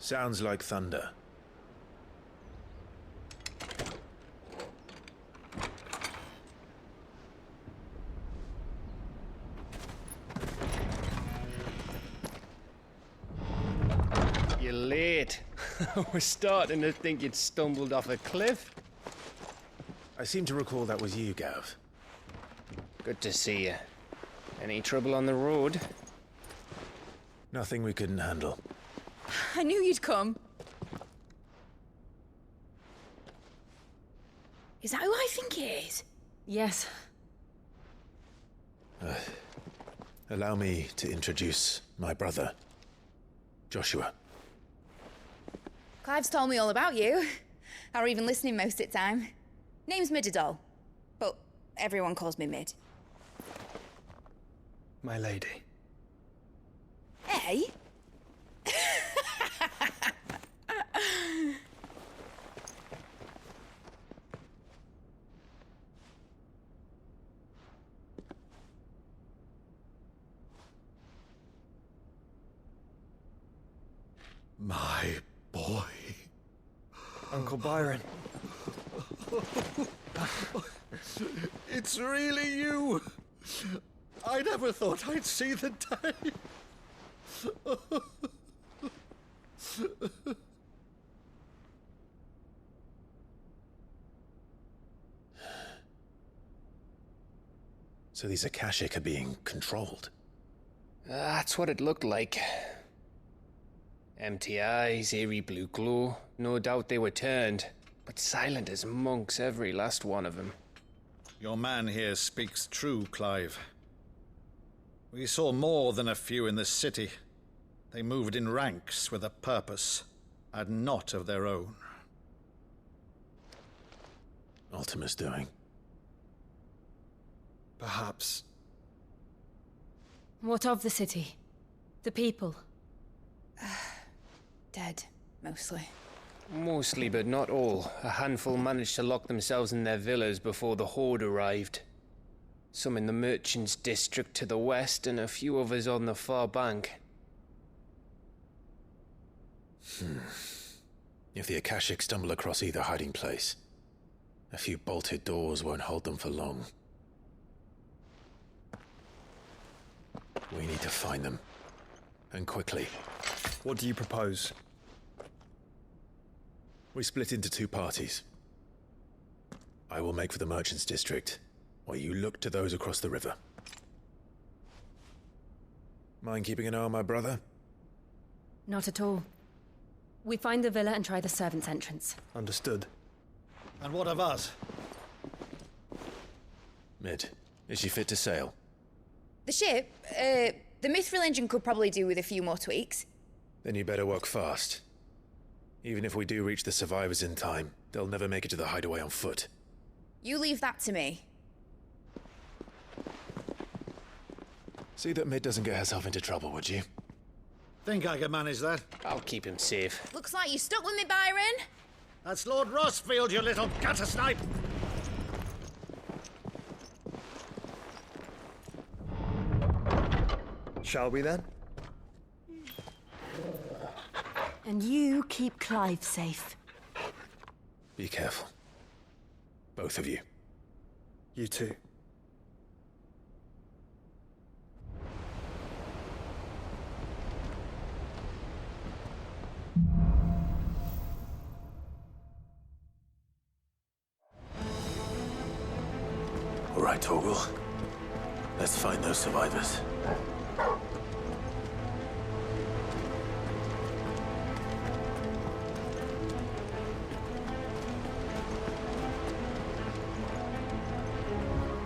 Sounds like thunder. You're late. I was starting to think you'd stumbled off a cliff. I seem to recall that was you, Gav. Good to see you. Any trouble on the road? Nothing we couldn't handle. I knew you'd come. Is that who I think it is? Yes. Allow me to introduce my brother, Joshua. Clive's told me all about you. Or even listening most of the time. Name's Midadol, but everyone calls me Mid. My lady. Hey? My boy. Uncle Byron. It's really you. I never thought I'd see the day. So these Akashic are being controlled. That's what it looked like. Empty eyes, eerie blue glow. No doubt they were turned, but silent as monks, every last one of them. Your man here speaks true, Clive. We saw more than a few in the city. They moved in ranks with a purpose, and not of their own. Ultima's doing. Perhaps. What of the city? The people? Dead, mostly. Mostly, but not all. A handful managed to lock themselves in their villas before the Horde arrived. Some in the Merchants' District to the west, and a few others on the far bank. If the Akashic stumble across either hiding place, a few bolted doors won't hold them for long. We need to find them. And quickly. What do you propose? We split into two parties. I will make for the Merchants' District, while you look to those across the river. Mind keeping an eye on my brother? Not at all. We find the villa and try the servants' entrance. Understood. And what of us? Mid, is she fit to sail? The ship, the Mithril engine could probably do with a few more tweaks. Then you better work fast. Even if we do reach the survivors in time, they'll never make it to the hideaway on foot. You leave that to me. See that Mid doesn't get herself into trouble, would you? Think I can manage that? I'll keep him safe. Looks like you stuck with me, Byron. That's Lord Rossfield, you little gutter snipe! Shall we then? And you keep Clive safe. Be careful. Both of you. You too. All right, Torgal. Let's find those survivors.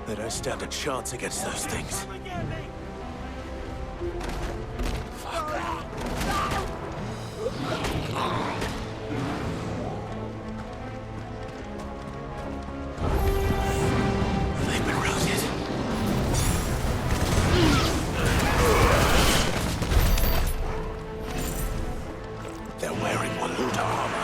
They don't stand a chance against those things. They've been routed. They're wearing Waluta armor.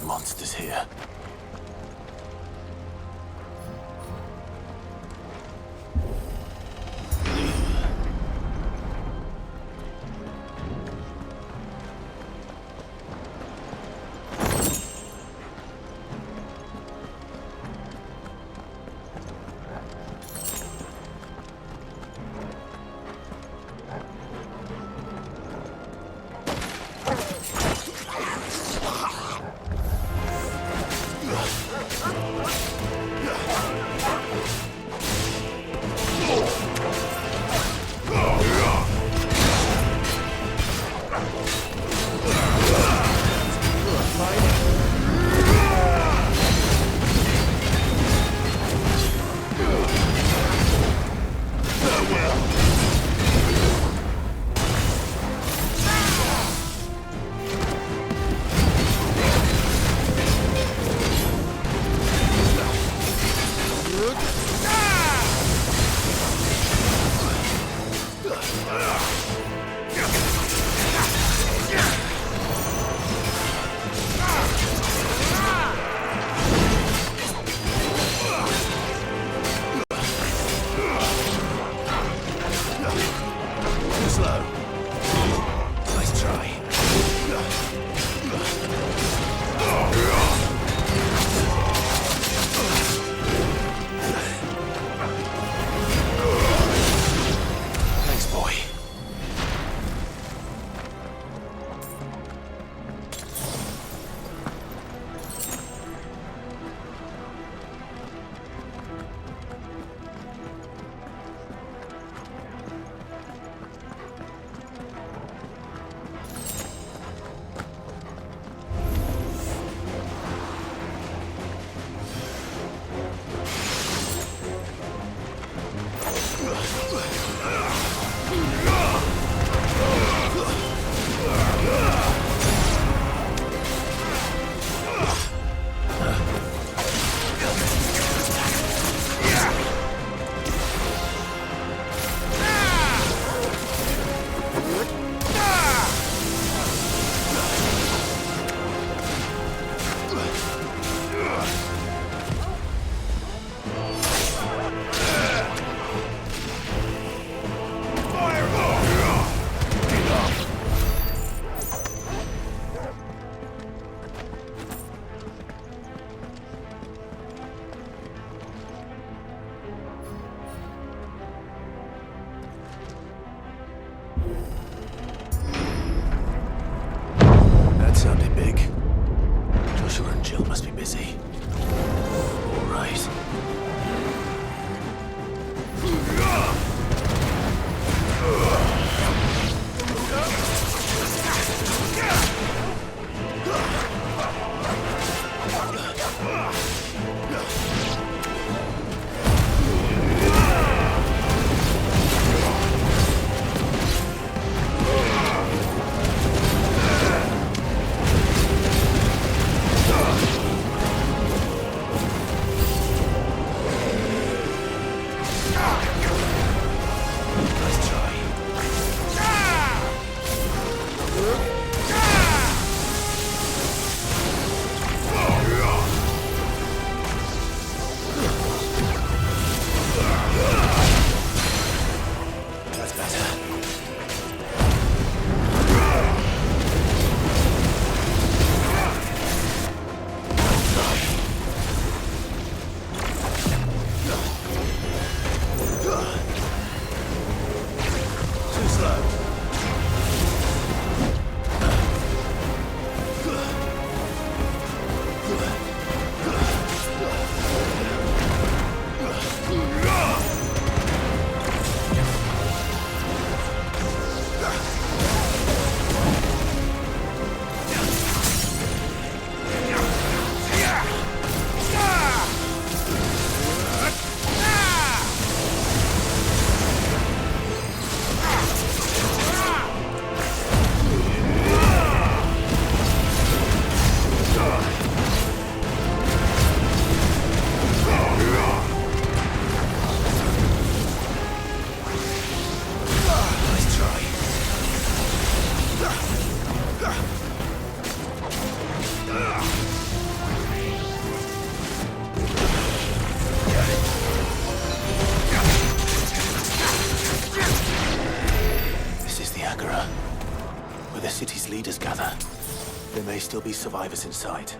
monsters here. Sounded big. Joshua and Jill must be busy. All right. the city's leaders gather, there may still be survivors inside.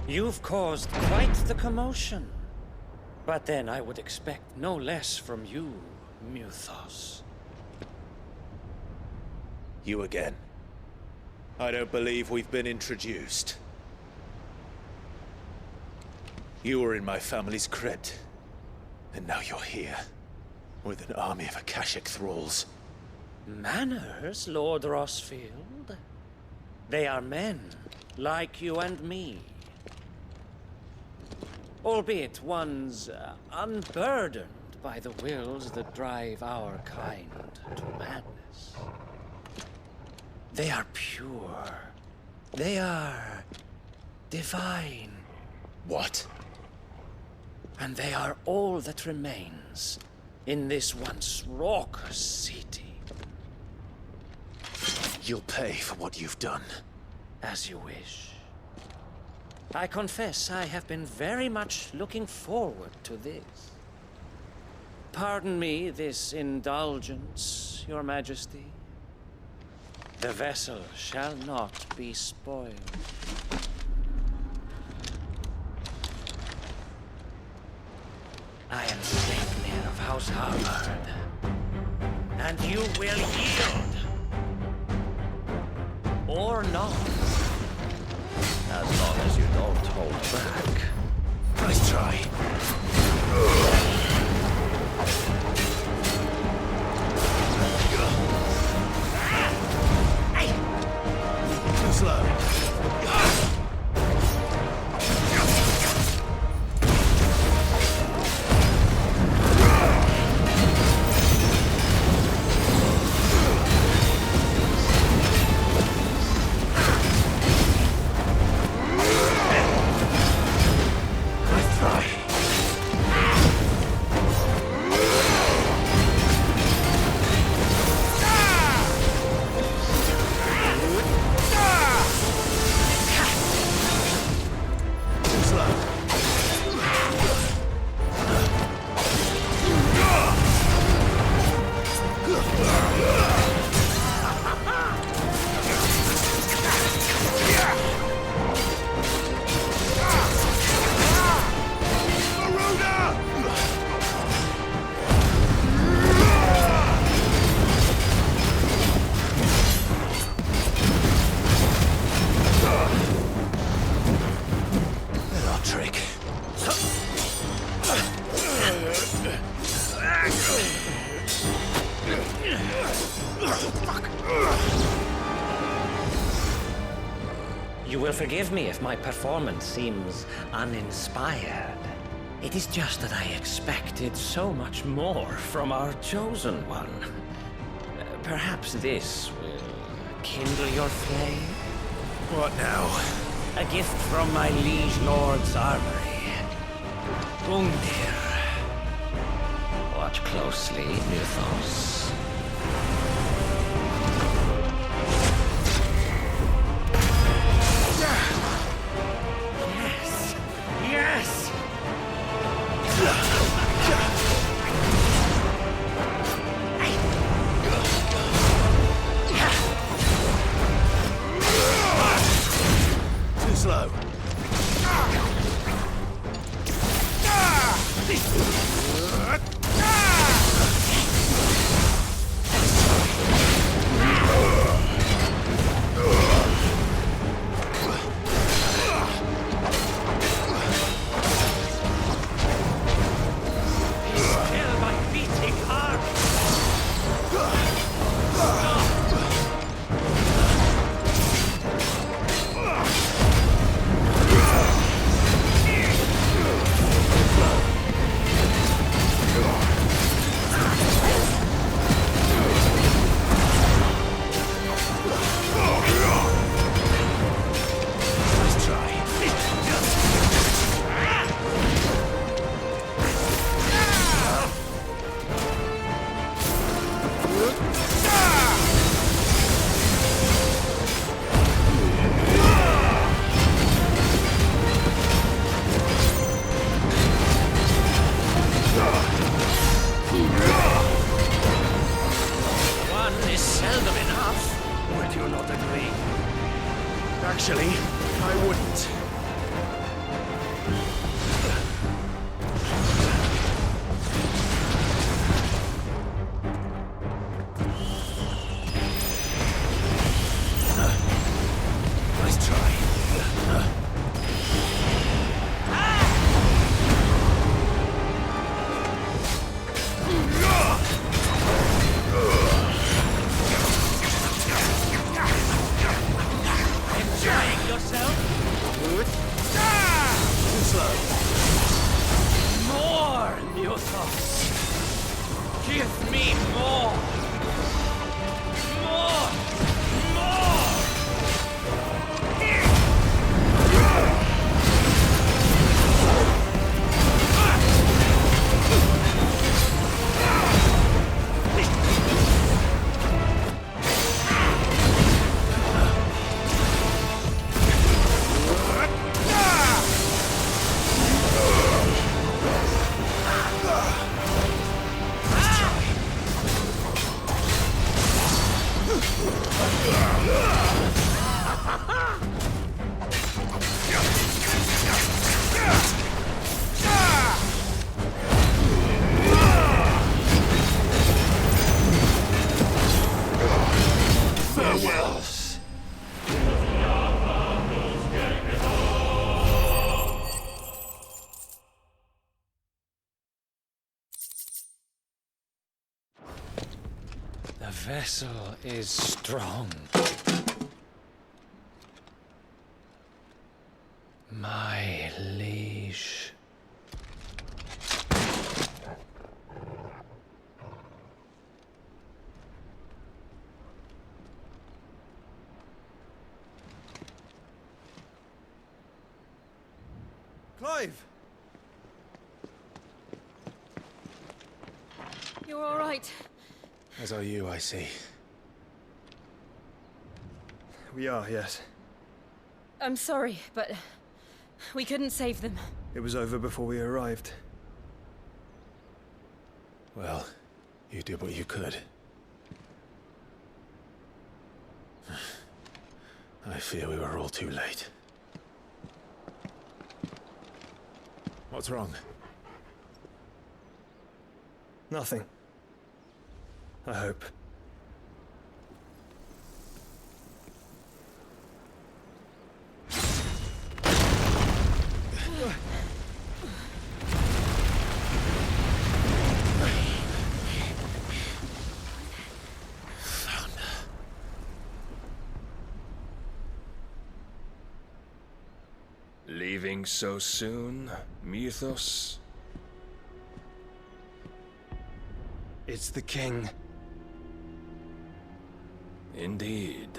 You've caused quite the commotion. But then I would expect no less from you, Muthos. You again. I don't believe we've been introduced. You were in my family's crypt, and now you're here, with an army of Akashic thralls. Manners, Lord Rossfield? They are men, like you and me. Albeit ones unburdened by the wills that drive our kind to madness. They are pure. They are divine. What? And they are all that remains in this once raucous city. You'll pay for what you've done. As you wish. I confess I have been very much looking forward to this. Pardon me this indulgence, Your Majesty. The vessel shall not be spoiled. I am Sleipnir of House Harvard, and you will yield. Or not. As long as you don't hold back. Nice try. Too slow. You will forgive me if my performance seems uninspired. It is just that I expected so much more from our chosen one. Perhaps this will kindle your flame? What now? A gift from my liege lord's armory. Gungnir. Watch closely, Mythos. Yes! Yes! Too slow. Still my beating heart! Nice try. One is seldom enough. Would you not agree? Actually, I wouldn't. Nice try. Enjoying yourself? Too slow. More, Mythos! Give me more! More! More! Farewells. The vessel is strong. My liege. Clive! You're all right. As are you, I see. We are, yes. I'm sorry, but we couldn't save them. It was over before we arrived. Well, you did what you could. I fear we were all too late. What's wrong? Nothing. I hope. Leaving so soon, Mythos? It's the king. Indeed.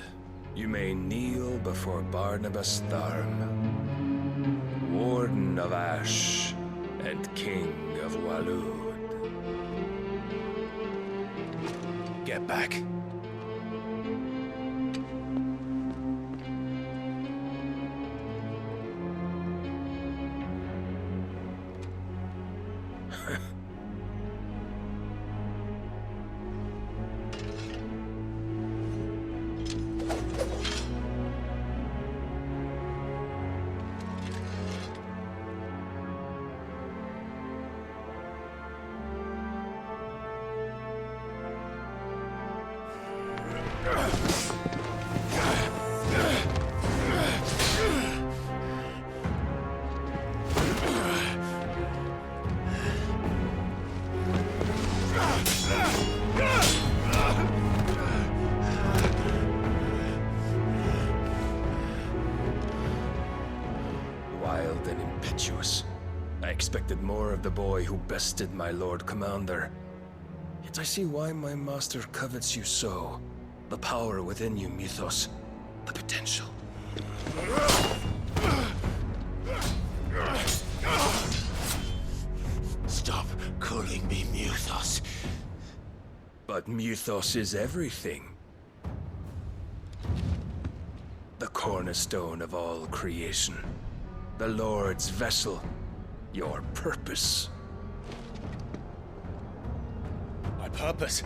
you may kneel before Barnabas Tharm, Warden of Ash and King of Waloed. Get back. Wild and impetuous. I expected more of the boy who bested my Lord Commander. Yet I see why my master covets you so. The power within you, Mythos. The potential. Stop calling me Mythos. But Mythos is everything. The cornerstone of all creation. The Lord's vessel. Your purpose. My purpose?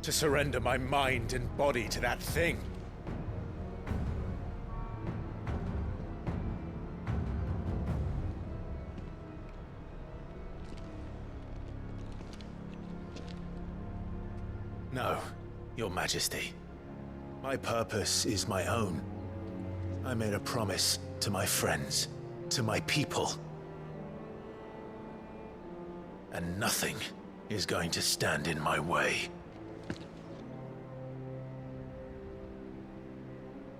To surrender my mind and body to that thing. No, Your Majesty. My purpose is my own. I made a promise to my friends, to my people. And nothing is going to stand in my way.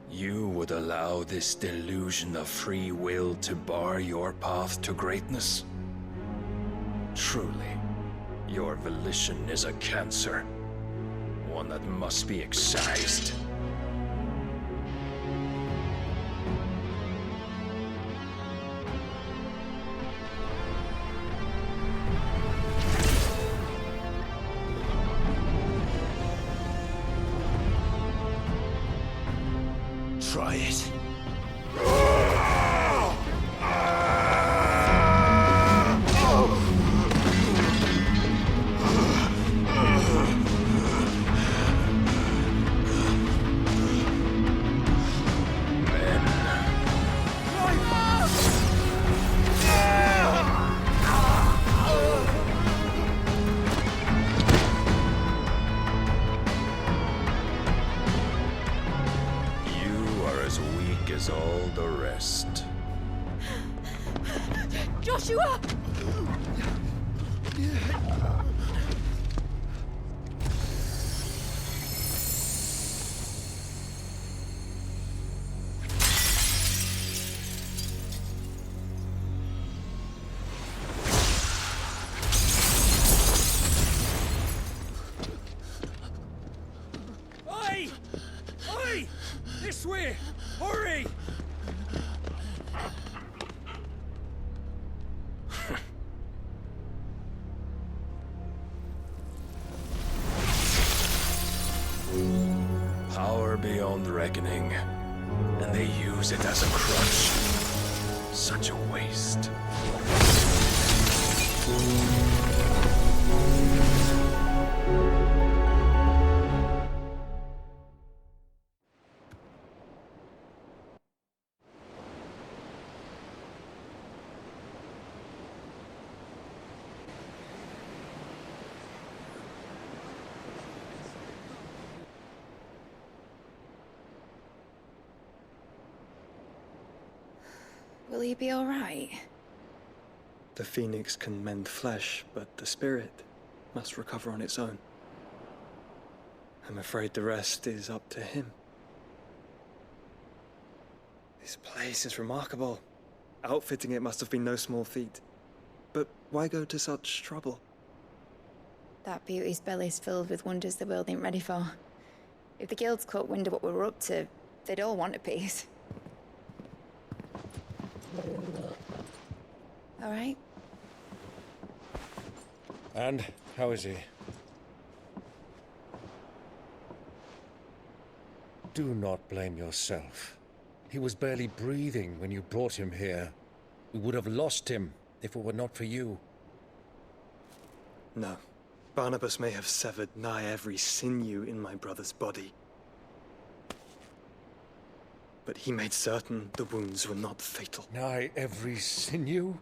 You would allow this delusion of free will to bar your path to greatness? Truly, your volition is a cancer. One that must be excised. Try it. As all the rest. Joshua! Oi! Oi! This way! Hurry! Power beyond reckoning, and they use it as a crutch. Such a waste. Will he be all right? The phoenix can mend flesh, but the spirit must recover on its own. I'm afraid the rest is up to him. This place is remarkable. Outfitting it must have been no small feat. But why go to such trouble? That beauty's belly's filled with wonders the world ain't ready for. If the guilds caught wind of what we were up to, They'd all want a piece. All right? And how is he? Do not blame yourself. He was barely breathing when you brought him here. We would have lost him if it were not for you. No. Barnabas may have severed nigh every sinew in my brother's body. But he made certain the wounds were not fatal. Nigh every sinew?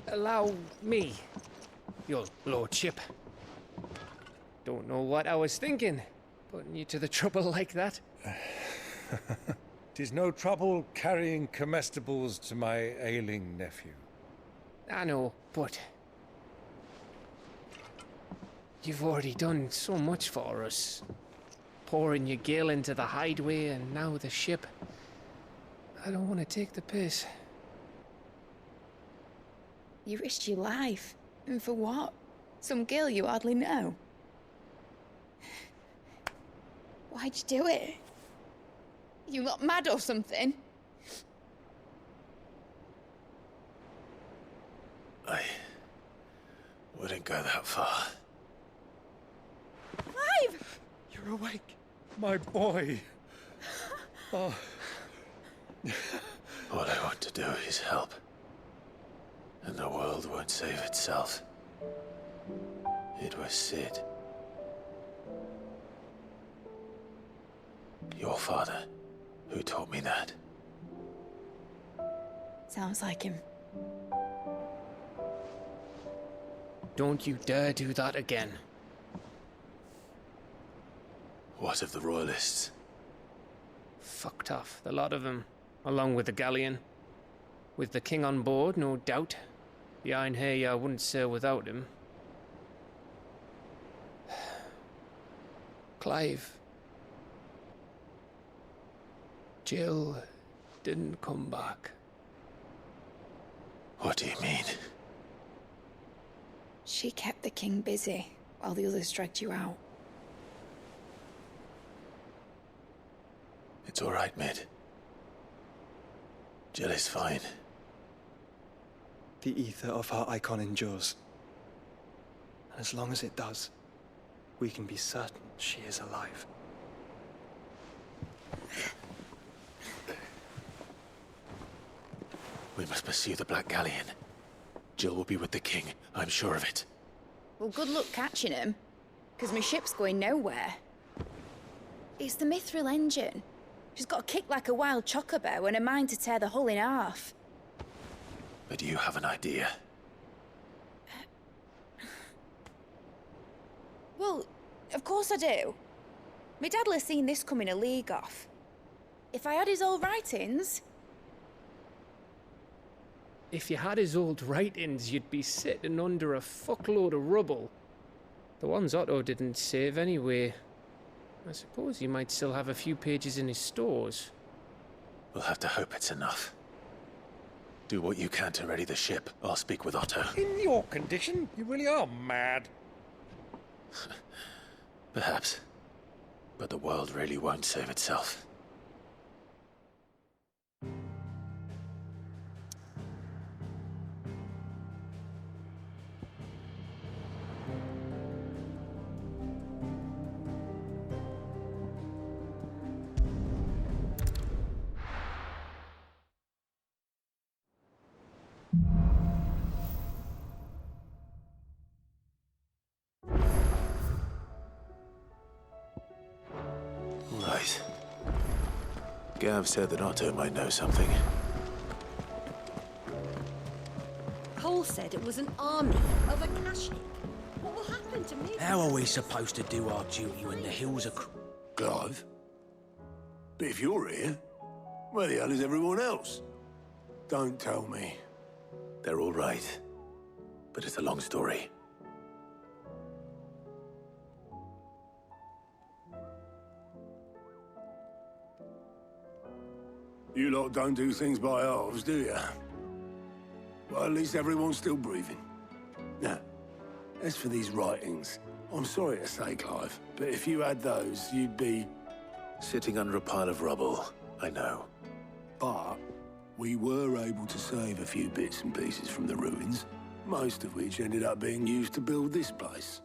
Allow me, your lordship. Don't know what I was thinking, putting you to the trouble like that. 'Tis no trouble carrying comestibles to my ailing nephew. I know, but you've already done so much for us. Pouring your gil into the hideaway and now the ship. I don't want to take the piss. You risked your life. And for what? Some girl you hardly know. Why'd you do it? You not mad or something? I wouldn't go that far. Clive! You're awake, my boy. Oh. All I want to do is help. And the world won't save itself. It was Sid. Your father, who taught me that. Sounds like him. Don't you dare do that again. What of the Royalists? Fucked off, the lot of them, along with the galleon. With the king on board, no doubt. Behind here, I wouldn't sail without him. Clive. Jill didn't come back. What do you mean? She kept the king busy while the others dragged you out. It's all right, Mid. Jill is fine. The ether of her icon endures. And as long as it does, we can be certain she is alive. We must pursue the Black Galleon. Jill will be with the king, I'm sure of it. Well, good luck catching him, because my ship's going nowhere. It's the Mithril engine. She's got a kick like a wild chocobo and a mind to tear the hull in half. But you have an idea. Well, of course I do. My dad'll have seen this coming a league off. If I had his old writings... If you had his old writings, you'd be sitting under a fuckload of rubble. The ones Otto didn't save anyway. I suppose he might still have a few pages in his stores. We'll have to hope it's enough. Do what you can to ready the ship. I'll speak with Otto. In your condition, you really are mad. Perhaps. But the world really won't save itself. Right. Gav said that Otto might know something. Cole said it was an army of Akashic. What will happen to me? How are we supposed to do our duty when the hills are... Clive? But if you're here, where the hell is everyone else? Don't tell me. They're all right. But it's a long story. You lot don't do things by halves, do you? Well, at least everyone's still breathing. Now, as for these writings, I'm sorry to say, Clive, but if you had those, you'd be... Sitting under a pile of rubble, I know. But we were able to save a few bits and pieces from the ruins, most of which ended up being used to build this place.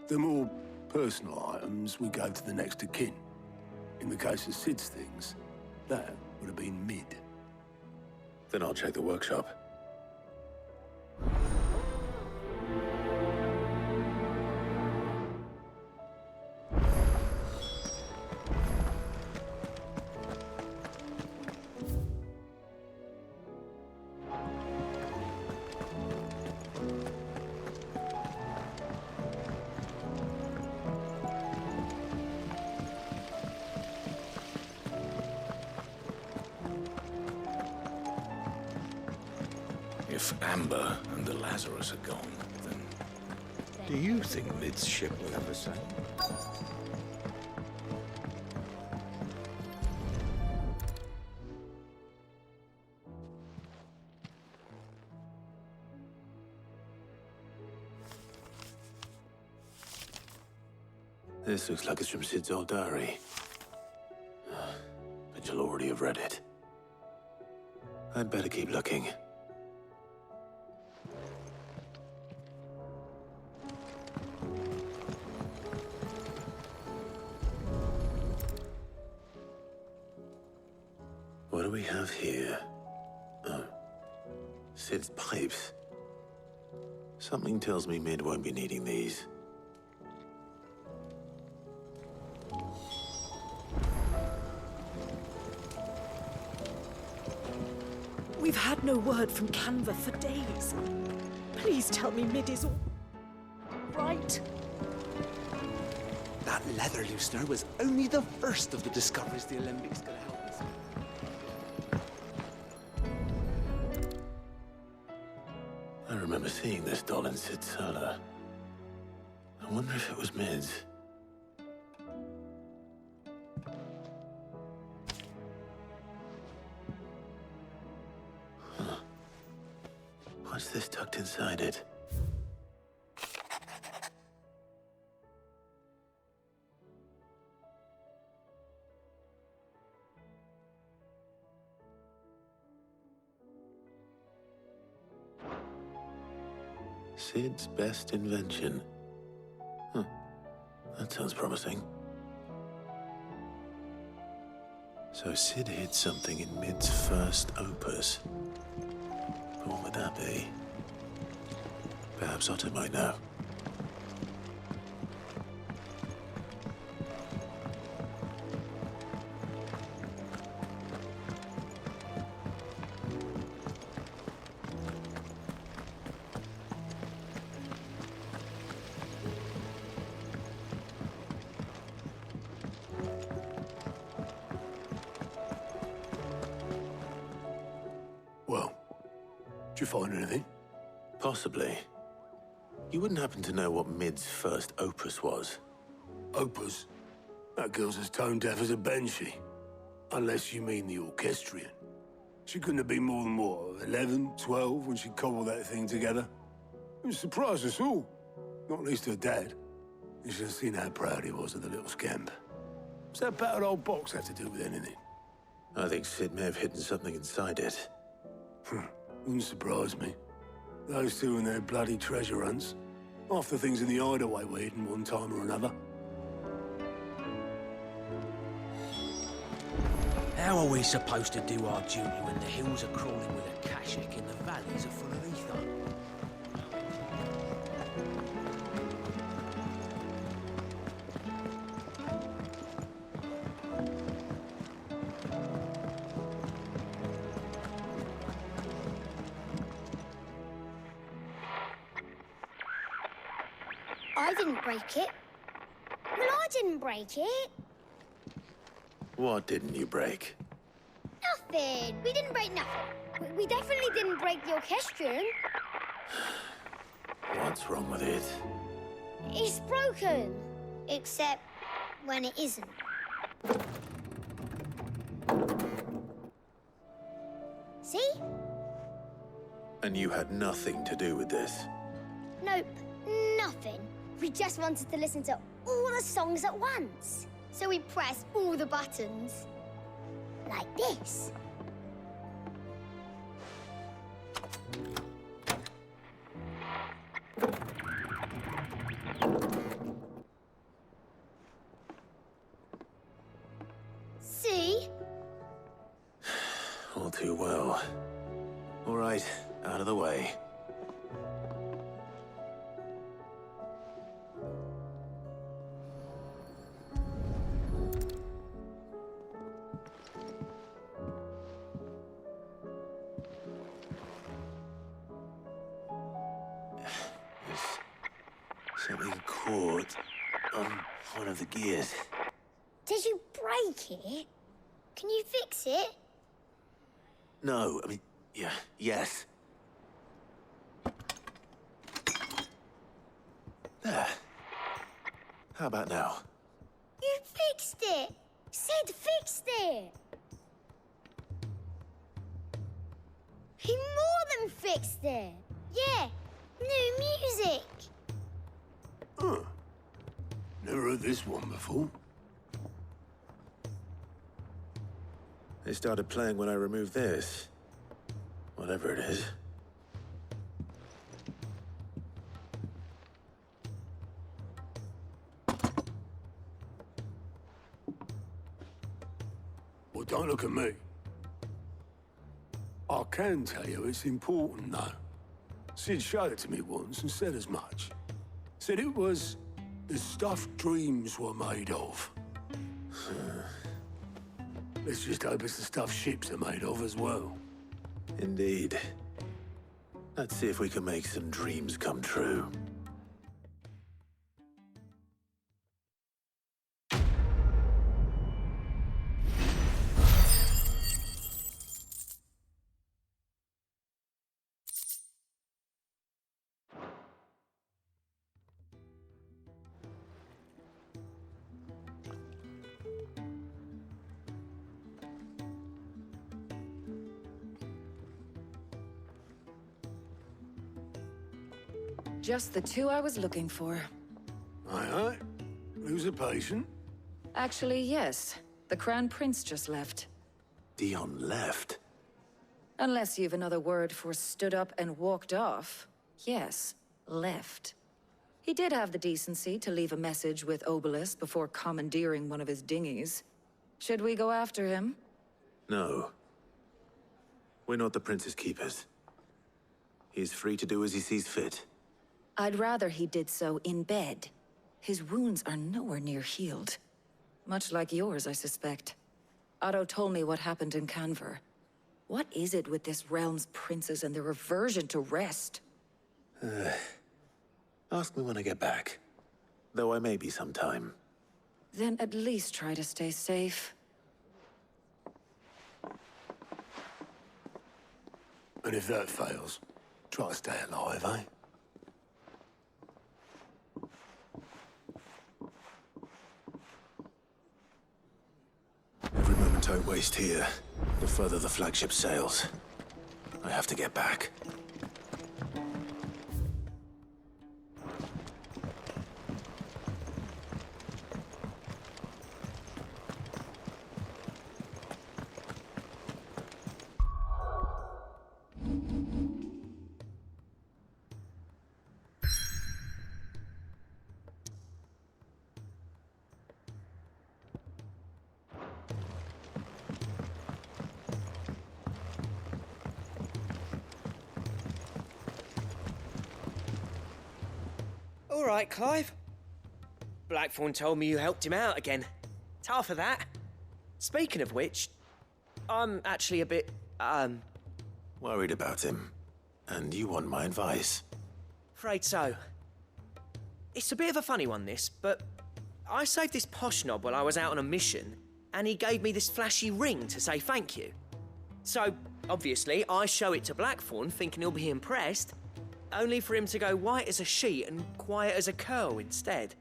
The more personal items we gave to the next of kin. In the case of Sid's things, that would have been Mid. Then I'll check the workshop. If Amber and the Lazarus are gone, then... Do you think Mid's ship will ever sail? This looks like it's from Sid's old diary. But you'll already have read it. I'd better keep looking. What do we have here? Oh. Sid's pipes. Something tells me Mid won't be needing these. We've had no word from Canva for days. Please tell me Mid is all right. That leather loosener was only the first of the discoveries the Olympics could help us with. I remember seeing this doll in Sid's cellar. I wonder if it was Mid's. Huh. What's this tucked inside it? Sid's best invention. Huh. That sounds promising. So Sid hid something in Mid's first opus. But what would that be? Perhaps Otto might know. Well, did you find anything? Possibly. You wouldn't happen to know what Mid's first opus was? Opus? That girl's as tone deaf as a banshee. Unless you mean the orchestrion. She couldn't have been more than, what, 11, 12 when she cobbled that thing together? It surprised us all. Not least her dad. You should have seen how proud he was of the little scamp. What's that battered old box have to do with anything? I think Sid may have hidden something inside it. Wouldn't surprise me. Those two and their bloody treasure hunts. Half the things in the hideaway were hidden one time or another. How are we supposed to do our duty when the hills are crawling with a Kashik and the valleys are full of ether? I didn't break it. Well, I didn't break it. What didn't you break? Nothing. We didn't break nothing. We definitely didn't break the orchestrion. What's wrong with it? It's broken. Except when it isn't. See? And you had nothing to do with this? Nope. Nothing. We just wanted to listen to all the songs at once. So we pressed all the buttons. Like this. See? All too well. All right, out of the way. Something caught on one of the gears. Did you break it? Can you fix it? No, I mean, yes. There. How about now? You fixed it! Sid fixed it! He more than fixed it! Yeah, new music! Huh. Never heard this one before. They started playing when I removed this. Whatever it is. Well, don't look at me. I can tell you it's important, though. Sid showed it to me once and said as much. Said it was the stuff dreams were made of. Let's just hope it's the stuff ships are made of as well. Indeed. Let's see if we can make some dreams come true. Just the two I was looking for. Aye. Who's a patient? Actually, yes. The Crown Prince just left. Dion left? Unless you've another word for stood up and walked off. Yes, left. He did have the decency to leave a message with Obelisk before commandeering one of his dinghies. Should we go after him? No. We're not the Prince's keepers. He's free to do as he sees fit. I'd rather he did so in bed. His wounds are nowhere near healed. Much like yours, I suspect. Otto told me what happened in Canver. What is it with this realm's princes and their aversion to rest? Ask me when I get back. Though I may be sometime. Then at least try to stay safe. And if that fails, try to stay alive, eh? Every moment I waste here, the further the flagship sails. I have to get back. All right, Clive. Blackthorn told me you helped him out again. Ta for that. Speaking of which, I'm actually a bit, Worried about him. And you want my advice? afraid so. It's a bit of a funny one, this, but I saved this posh knob while I was out on a mission, and he gave me this flashy ring to say thank you. So, obviously, I show it to Blackthorn, thinking he'll be impressed, only for him to go white as a sheet and quiet as a curl instead.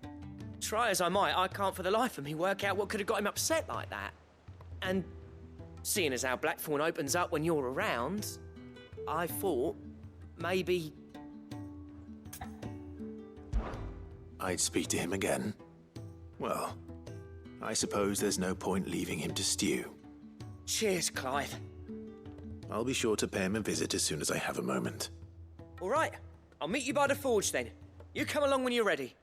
Try as I might, I can't for the life of me work out what could have got him upset like that. And seeing as how Blackthorn opens up when you're around, I thought maybe... I'd speak to him again. Well, I suppose there's no point leaving him to stew. Cheers, Clive. I'll be sure to pay him a visit as soon as I have a moment. All right, I'll meet you by the forge then. You come along when you're ready.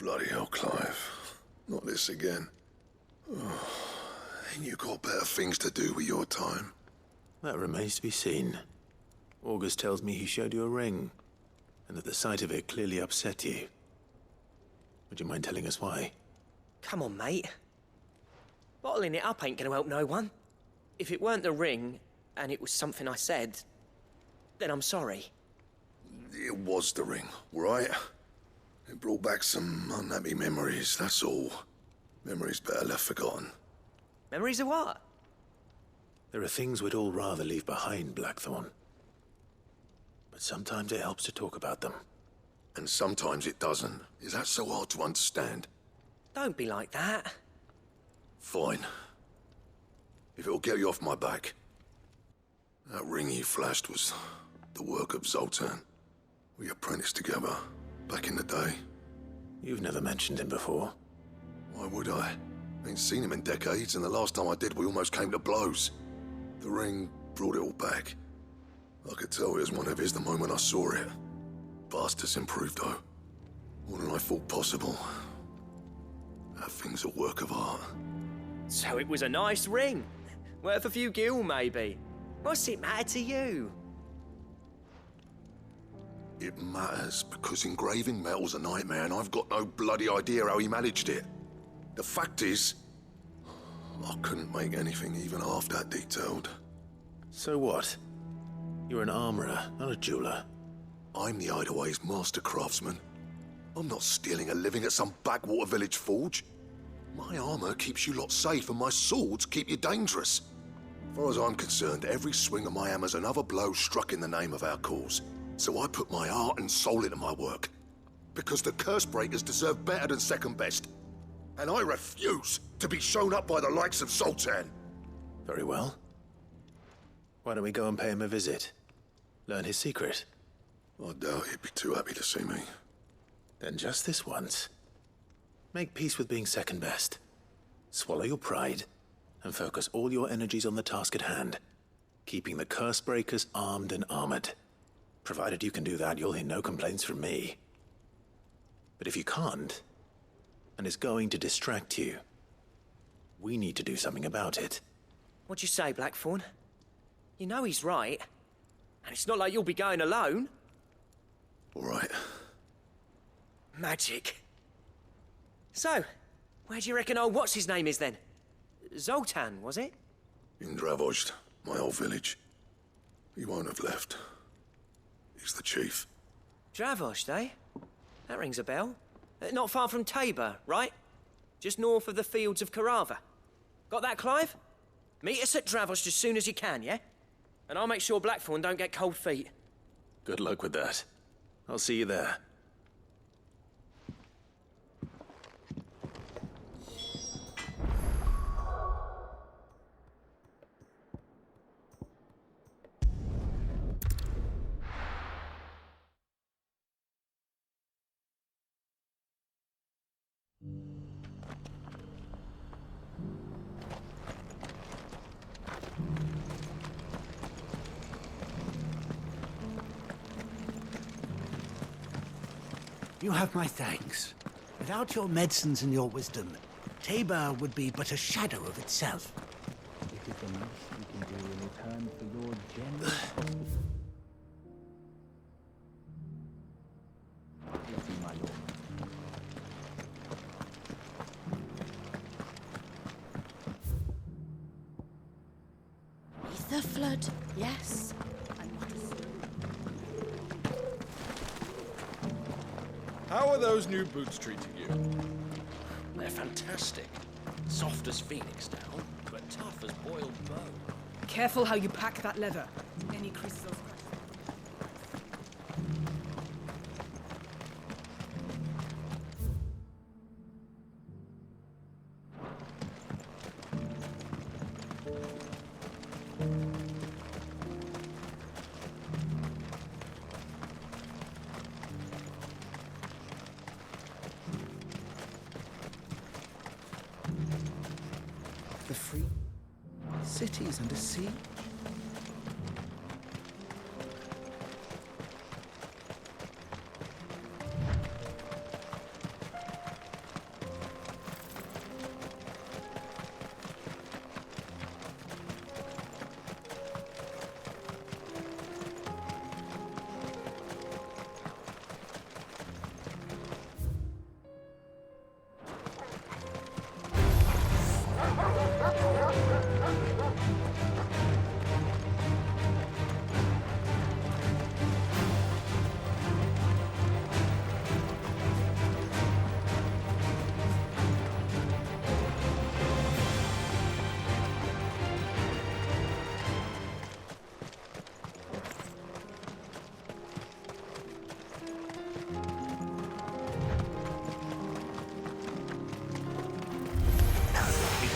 Bloody hell, Clive. Not this again. Oh, ain't you got better things to do with your time? That remains to be seen. August tells me he showed you a ring, and that the sight of it clearly upset you. Would you mind telling us why? Come on, mate. Bottling it up ain't gonna help no one. If it weren't the ring, and it was something I said, then I'm sorry. It was the ring, right? It brought back some unhappy memories, that's all. Memories better left forgotten. Memories of what? There are things we'd all rather leave behind, Blackthorn. But sometimes it helps to talk about them. And sometimes it doesn't. Is that so hard to understand? Don't be like that. Fine. If it'll get you off my back. That ring you flashed was the work of Zoltan. We apprenticed together. Back in the day. You've never mentioned him before. Why would I? Ain't seen him in decades, and the last time I did, we almost came to blows. The ring brought it all back. I could tell it was one of his the moment I saw it. Bastard's improved, though. More than I thought possible. That thing's a work of art. So it was a nice ring. Worth a few gil, maybe. What's it matter to you? It matters because engraving metal's a nightmare and I've got no bloody idea how he managed it. The fact is, I couldn't make anything even half that detailed. So what? You're an armorer, not a jeweler. I'm the Hideaway's master craftsman. I'm not stealing a living at some backwater village forge. My armor keeps you lot safe and my swords keep you dangerous. As far as I'm concerned, every swing of my hammer's another blow struck in the name of our cause. So I put my heart and soul into my work. Because the curse breakers deserve better than second best. And I refuse to be shown up by the likes of Zoltan. Very well. Why don't we go and pay him a visit? Learn his secret. I doubt he'd be too happy to see me. Then just this once. Make peace with being second best. Swallow your pride and focus all your energies on the task at hand. Keeping the curse breakers armed and armored. Provided you can do that, you'll hear no complaints from me. But if you can't, and it's going to distract you, we need to do something about it. What'd you say, Blackthorn? You know he's right. And it's not like you'll be going alone. All right. Magic. So, where do you reckon old what's-his-name is then? Zoltan, was it? In Dravozd, my old village. He won't have left. He's the chief. Dravozd, eh? That rings a bell. Not far from Tabor, right? Just north of the fields of Carava. Got that, Clive? Meet us at Dravozd as soon as you can, yeah? And I'll make sure Blackthorn don't get cold feet. Good luck with that. I'll see you there. You have my thanks. Without your medicines and your wisdom, Tabor would be but a shadow of itself. It is the most we can do in return for your generous... Easy, my lord. flood, yes. And what a How are those new boots treating you? They're fantastic. Soft as phoenix down, but tough as boiled bone. Careful how you pack that leather. Any creases or scratches. The free city's under siege.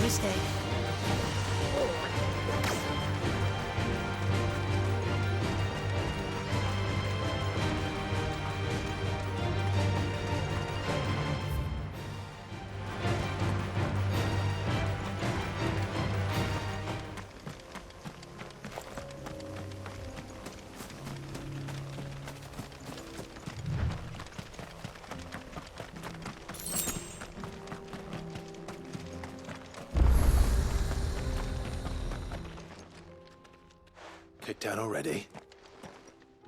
Mistake. Kicked down already?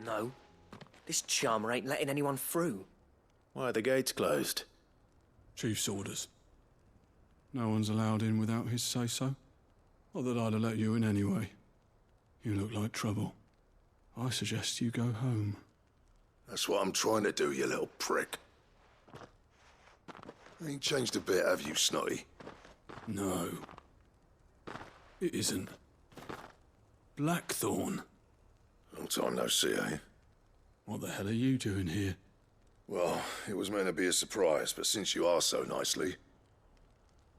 No. This charmer ain't letting anyone through. Why are the gates closed? Chief's orders. No one's allowed in without his say-so. Not that I'd have let you in anyway. You look like trouble. I suggest you go home. That's what I'm trying to do, you little prick. Ain't changed a bit, have you, Snotty? No. It isn't. Blackthorn. Long time no see, eh? What the hell are you doing here? Well, it was meant to be a surprise, but since you are so nicely,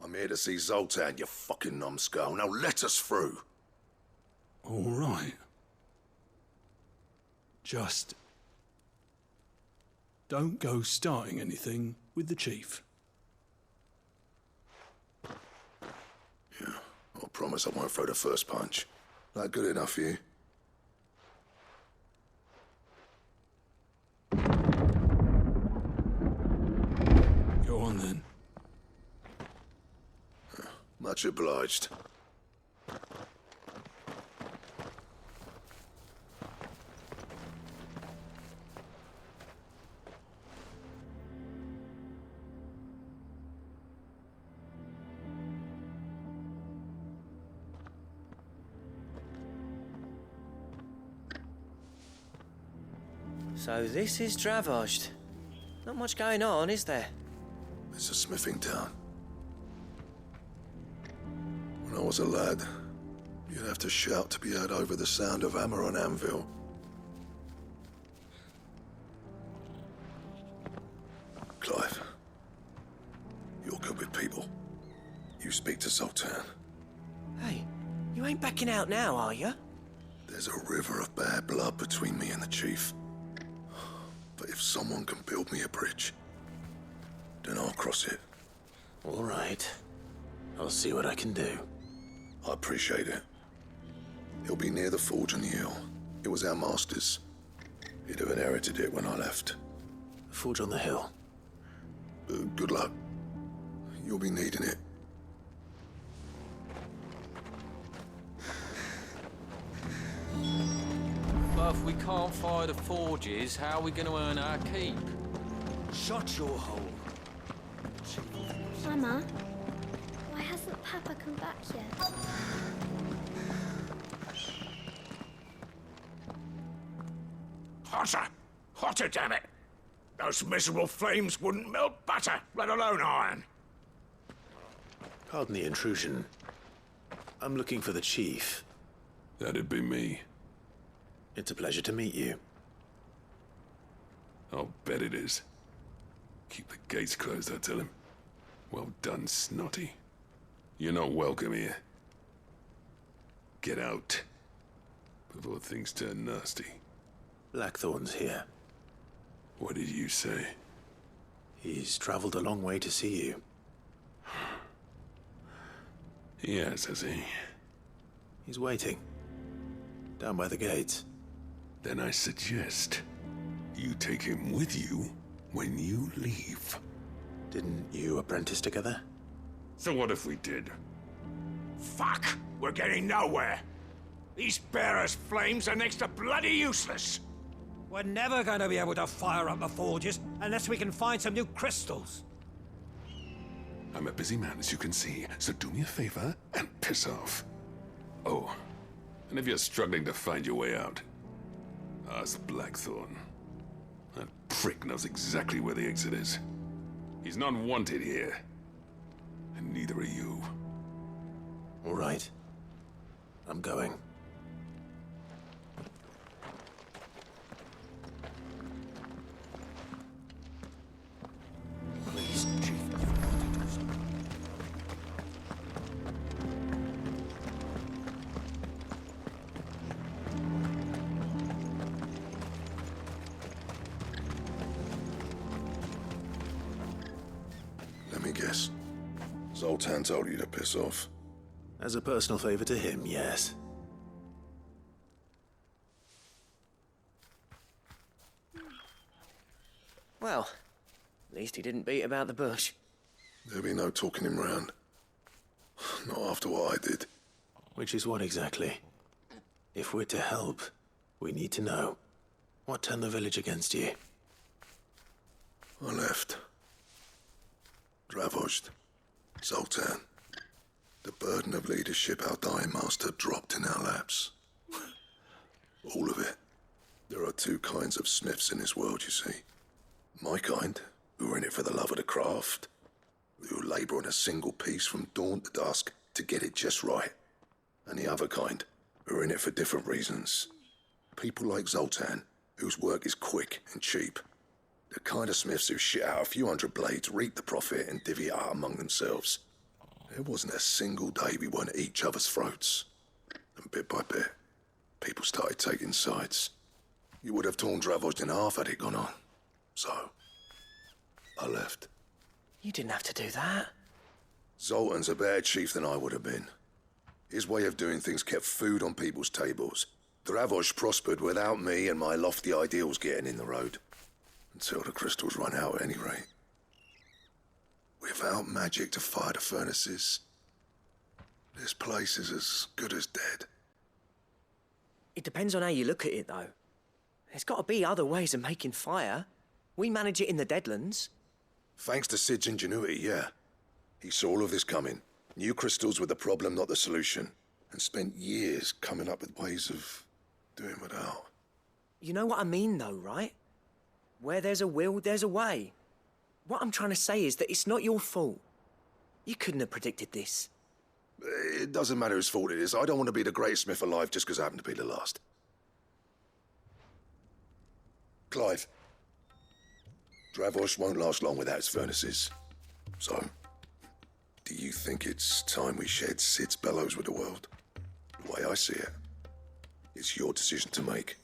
I'm here to see Zoltan, you fucking numbskull. Now let us through. All right. Just don't go starting anything with the chief. Yeah, I promise I won't throw the first punch. That good enough for you? Go on then. Much obliged. So this is Dravosht. Not much going on, is there? It's a smithing town. When I was a lad, you'd have to shout to be heard over the sound of hammer on anvil. Clive, you're good with people. You speak to Zoltan. Hey, you ain't backing out now, are you? There's a river of bad blood between me and the chief. But if someone can build me a bridge, then I'll cross it. All right. I'll see what I can do. I appreciate it. It'll be near the forge on the hill. It was our master's. He'd have inherited it when I left. Forge on the hill. Good luck. You'll be needing it. But if we can't fire the forges, how are we going to earn our keep? Shut your hole. Mama, why hasn't Papa come back yet? Hotter! Hotter, damn it! Those miserable flames wouldn't melt butter, let alone iron. Pardon the intrusion. I'm looking for the chief. That'd be me. It's a pleasure to meet you. I'll bet it is. Keep the gates closed, I tell him. Well done, Snotty. You're not welcome here. Get out. Before things turn nasty. Blackthorn's here. What did you say? He's traveled a long way to see you. Yes, has he? He's waiting. Down by the gates. Then I suggest you take him with you when you leave. Didn't you apprentice together? So what if we did? Fuck! We're getting nowhere. These bearers' flames are next to bloody useless. We're never going to be able to fire up the forges unless we can find some new crystals. I'm a busy man, as you can see, so do me a favor and piss off. Oh, and if you're struggling to find your way out, ask Blackthorn. That prick knows exactly where the exit is. He's not wanted here. And neither are you. All right. I'm going. Please, Chief. Let me guess. Zoltan told you to piss off. As a personal favor to him, yes. Well, at least he didn't beat about the bush. There'll be no talking him round. Not after what I did. Which is what exactly? If we're to help, we need to know. What turned the village against you? I left. Dravozd. Zoltan. The burden of leadership our dying master dropped in our laps. All of it. There are two kinds of smiths in this world, you see. My kind, who are in it for the love of the craft, who labour on a single piece from dawn to dusk to get it just right. And the other kind, who are in it for different reasons. People like Zoltan, whose work is quick and cheap. The kind of smiths who shit out a few hundred blades, reap the profit, and divvy it out among themselves. There wasn't a single day we weren't at each other's throats. And bit by bit, people started taking sides. You would have torn Dravozd in half had it gone on. So, I left. You didn't have to do that. Zoltan's a better chief than I would have been. His way of doing things kept food on people's tables. Dravozd prospered without me and my lofty ideals getting in the road. Until the crystals run out at any rate. Without magic to fire the furnaces, this place is as good as dead. It depends on how you look at it, though. There's got to be other ways of making fire. We manage it in the Deadlands. Thanks to Sid's ingenuity, yeah. He saw all of this coming. Knew crystals were the problem, not the solution. And spent years coming up with ways of doing without. You know what I mean, though, right? Where there's a will, there's a way. What I'm trying to say is that it's not your fault. You couldn't have predicted this. It doesn't matter whose fault it is. I don't want to be the greatest smith alive just because I happen to be the last. Clive. Dravozd won't last long without its furnaces. So, do you think it's time we shed Sid's bellows with the world? The way I see it, it's your decision to make.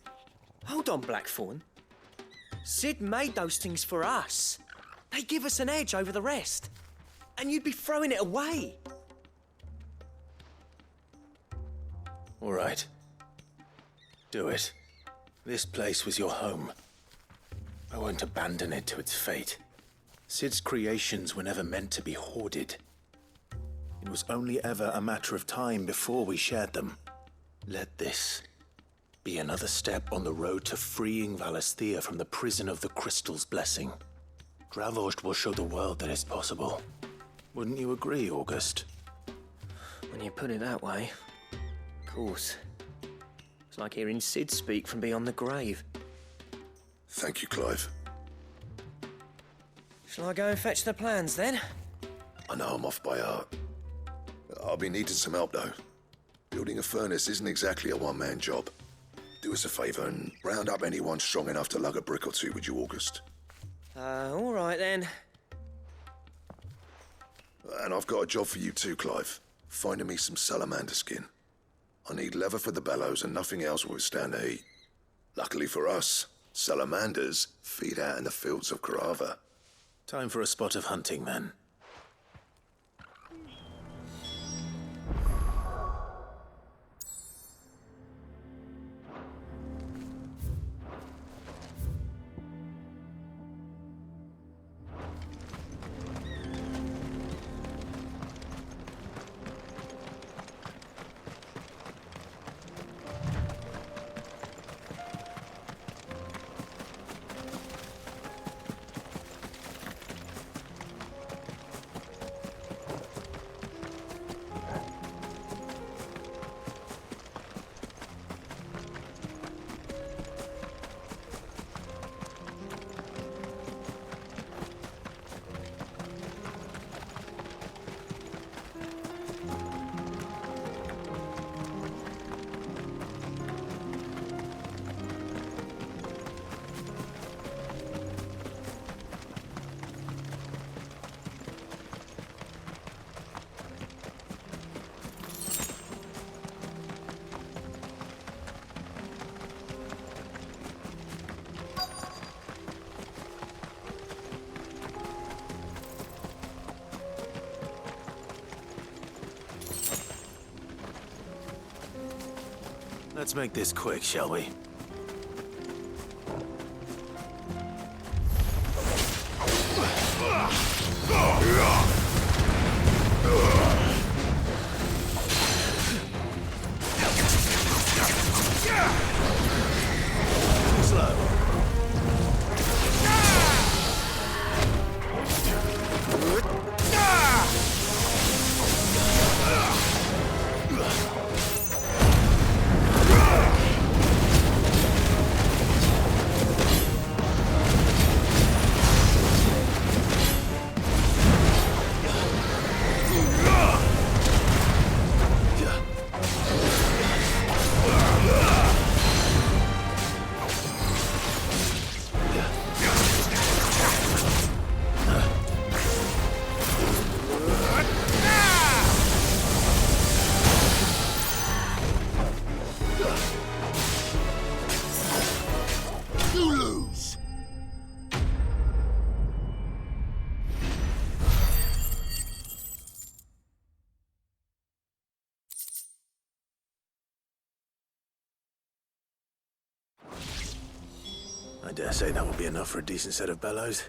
Hold on, Blackthorn. Sid made those things for us. They give us an edge over the rest. And you'd be throwing it away. All right. Do it. This place was your home. I won't abandon it to its fate. Sid's creations were never meant to be hoarded. It was only ever a matter of time before we shared them. Let this be another step on the road to freeing Valisthea from the prison of the Crystal's blessing. Dravozd will show the world that it's possible. Wouldn't you agree, August? When you put it that way, of course. It's like hearing Sid speak from beyond the grave. Thank you, Clive. Shall I go and fetch the plans then? I know I'm off by heart. I'll be needing some help, though. Building a furnace isn't exactly a one-man job. Do us a favour and round up anyone strong enough to lug a brick or two with you, August. All right then. And I've got a job for you too, Clive. Finding me some salamander skin. I need leather for the bellows and nothing else will withstand the heat. Luckily for us, salamanders feed out in the fields of Carava. Time for a spot of hunting, men. Let's make this quick, shall we? Slow. I dare say that will be enough for a decent set of bellows.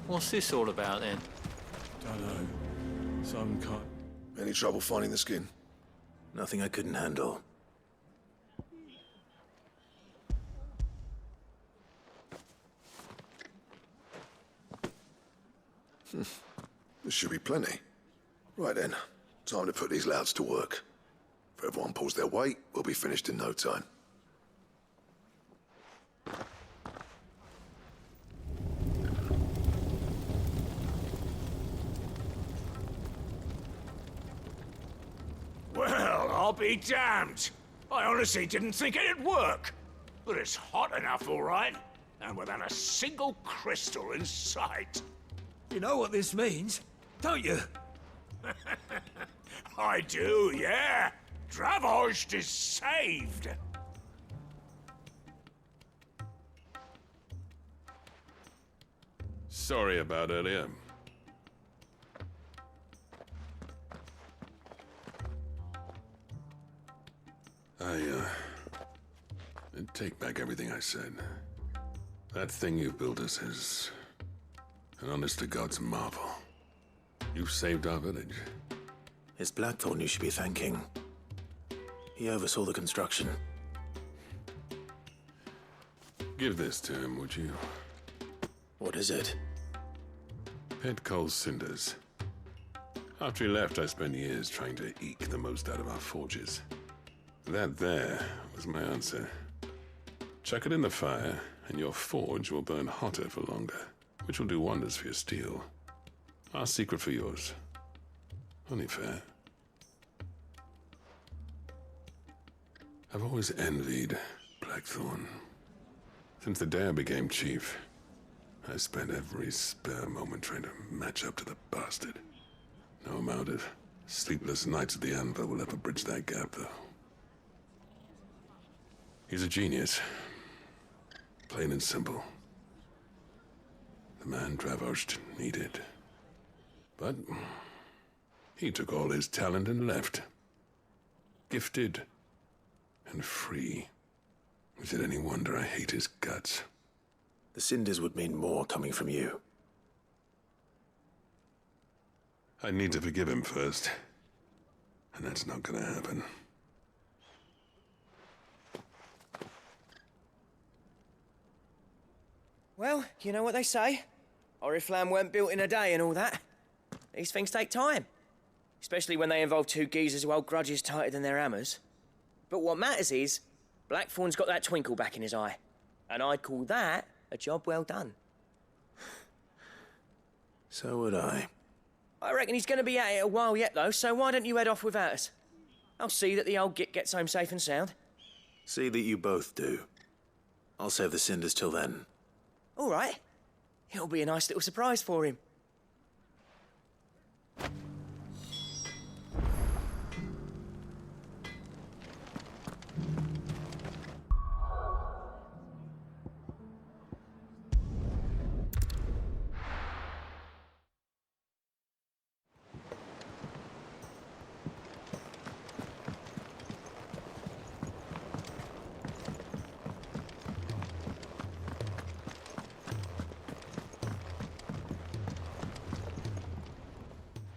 What's this all about then? Don't know. Some kind. Any trouble finding the skin? Nothing I couldn't handle. There should be plenty. Right then, time to put these louds to work. If everyone pulls their weight, we'll be finished in no time. Well, I'll be damned. I honestly didn't think it'd work. But it's hot enough, all right. And without a single crystal in sight. You know what this means, don't you? I do, yeah. Dravost is saved. Sorry about earlier. I take back everything I said. That thing you built us is an honest-to-God's marvel. You've saved our village. It's Blackthorn you should be thanking. He oversaw the construction. Give this to him, would you? What is it? Pet Cole's cinders. After he left, I spent years trying to eke the most out of our forges. That there was my answer. Chuck it in the fire, and your forge will burn hotter for longer, which will do wonders for your steel. Our secret for yours. Only fair. I've always envied Blackthorn. Since the day I became chief, I spent every spare moment trying to match up to the bastard. No amount of sleepless nights at the anvil will ever bridge that gap, though. He's a genius. Plain and simple. The man Dravost needed. But he took all his talent and left. Gifted and free. Is it any wonder I hate his guts? The cinders would mean more coming from you. I need to forgive him first. And that's not gonna happen. Well, you know what they say. Oriflamme weren't built in a day and all that. These things take time. Especially when they involve two geezers who hold grudges tighter than their hammers. But what matters is, Blackthorn's got that twinkle back in his eye. And I'd call that a job well done. So would I. I reckon he's going to be at it a while yet, though, so why don't you head off without us? I'll see that the old git gets home safe and sound. See that you both do. I'll save the cinders till then. All right. It'll be a nice little surprise for him.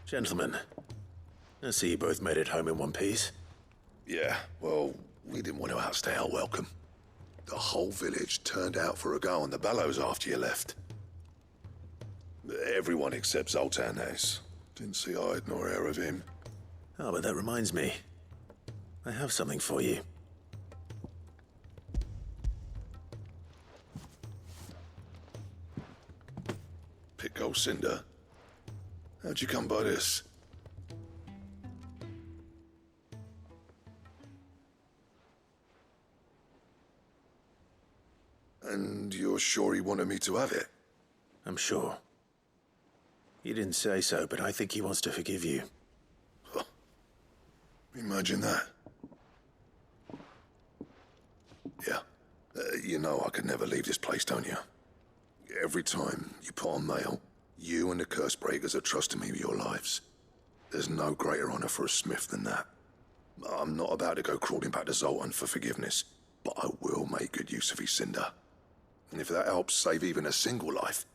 Gentlemen, I see you both made it home in one piece. Yeah, well, we didn't want to outstay our welcome. The whole village turned out for a go on the bellows after you left. Everyone except Zoltan has. Didn't see hide nor hair of him. Oh, but that reminds me. I have something for you. Pick old cinder. How'd you come by this? And you're sure he wanted me to have it? I'm sure. You didn't say so, but I think he wants to forgive you. Huh. Imagine that. Yeah. You know I could never leave this place, don't you? Every time you put on mail, you and the curse breakers are trusting me with your lives. There's no greater honor for a smith than that. I'm not about to go crawling back to Zoltan for forgiveness, but I will make good use of his cinder. And if that helps save even a single life,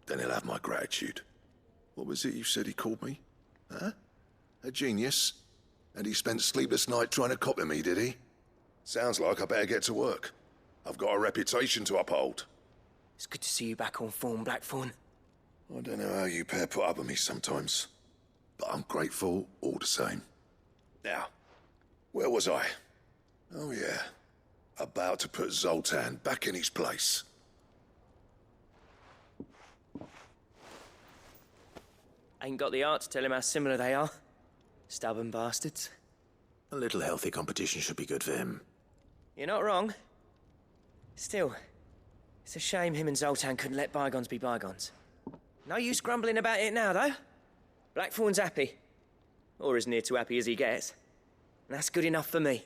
then he'll have my gratitude. What was it you said he called me? Huh? A genius? And he spent sleepless nights trying to copy me, did he? Sounds like I better get to work. I've got a reputation to uphold. It's good to see you back on form, Blackthorn. I don't know how you pair put up with me sometimes, but I'm grateful all the same. Now, where was I? Oh yeah, about to put Zoltan back in his place. Ain't got the art to tell him how similar they are. Stubborn bastards. A little healthy competition should be good for him. You're not wrong. Still, it's a shame him and Zoltan couldn't let bygones be bygones. No use grumbling about it now, though. Blackthorn's happy. Or as near to happy as he gets. And that's good enough for me.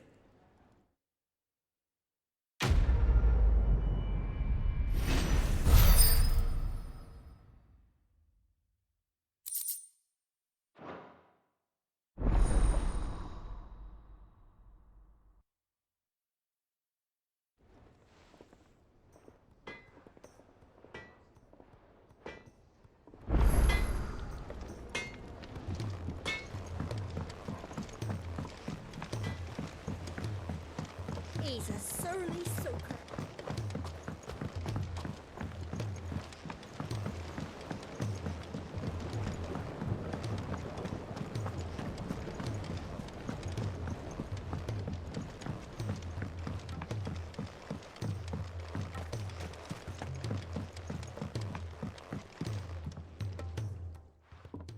He's a surly soaker.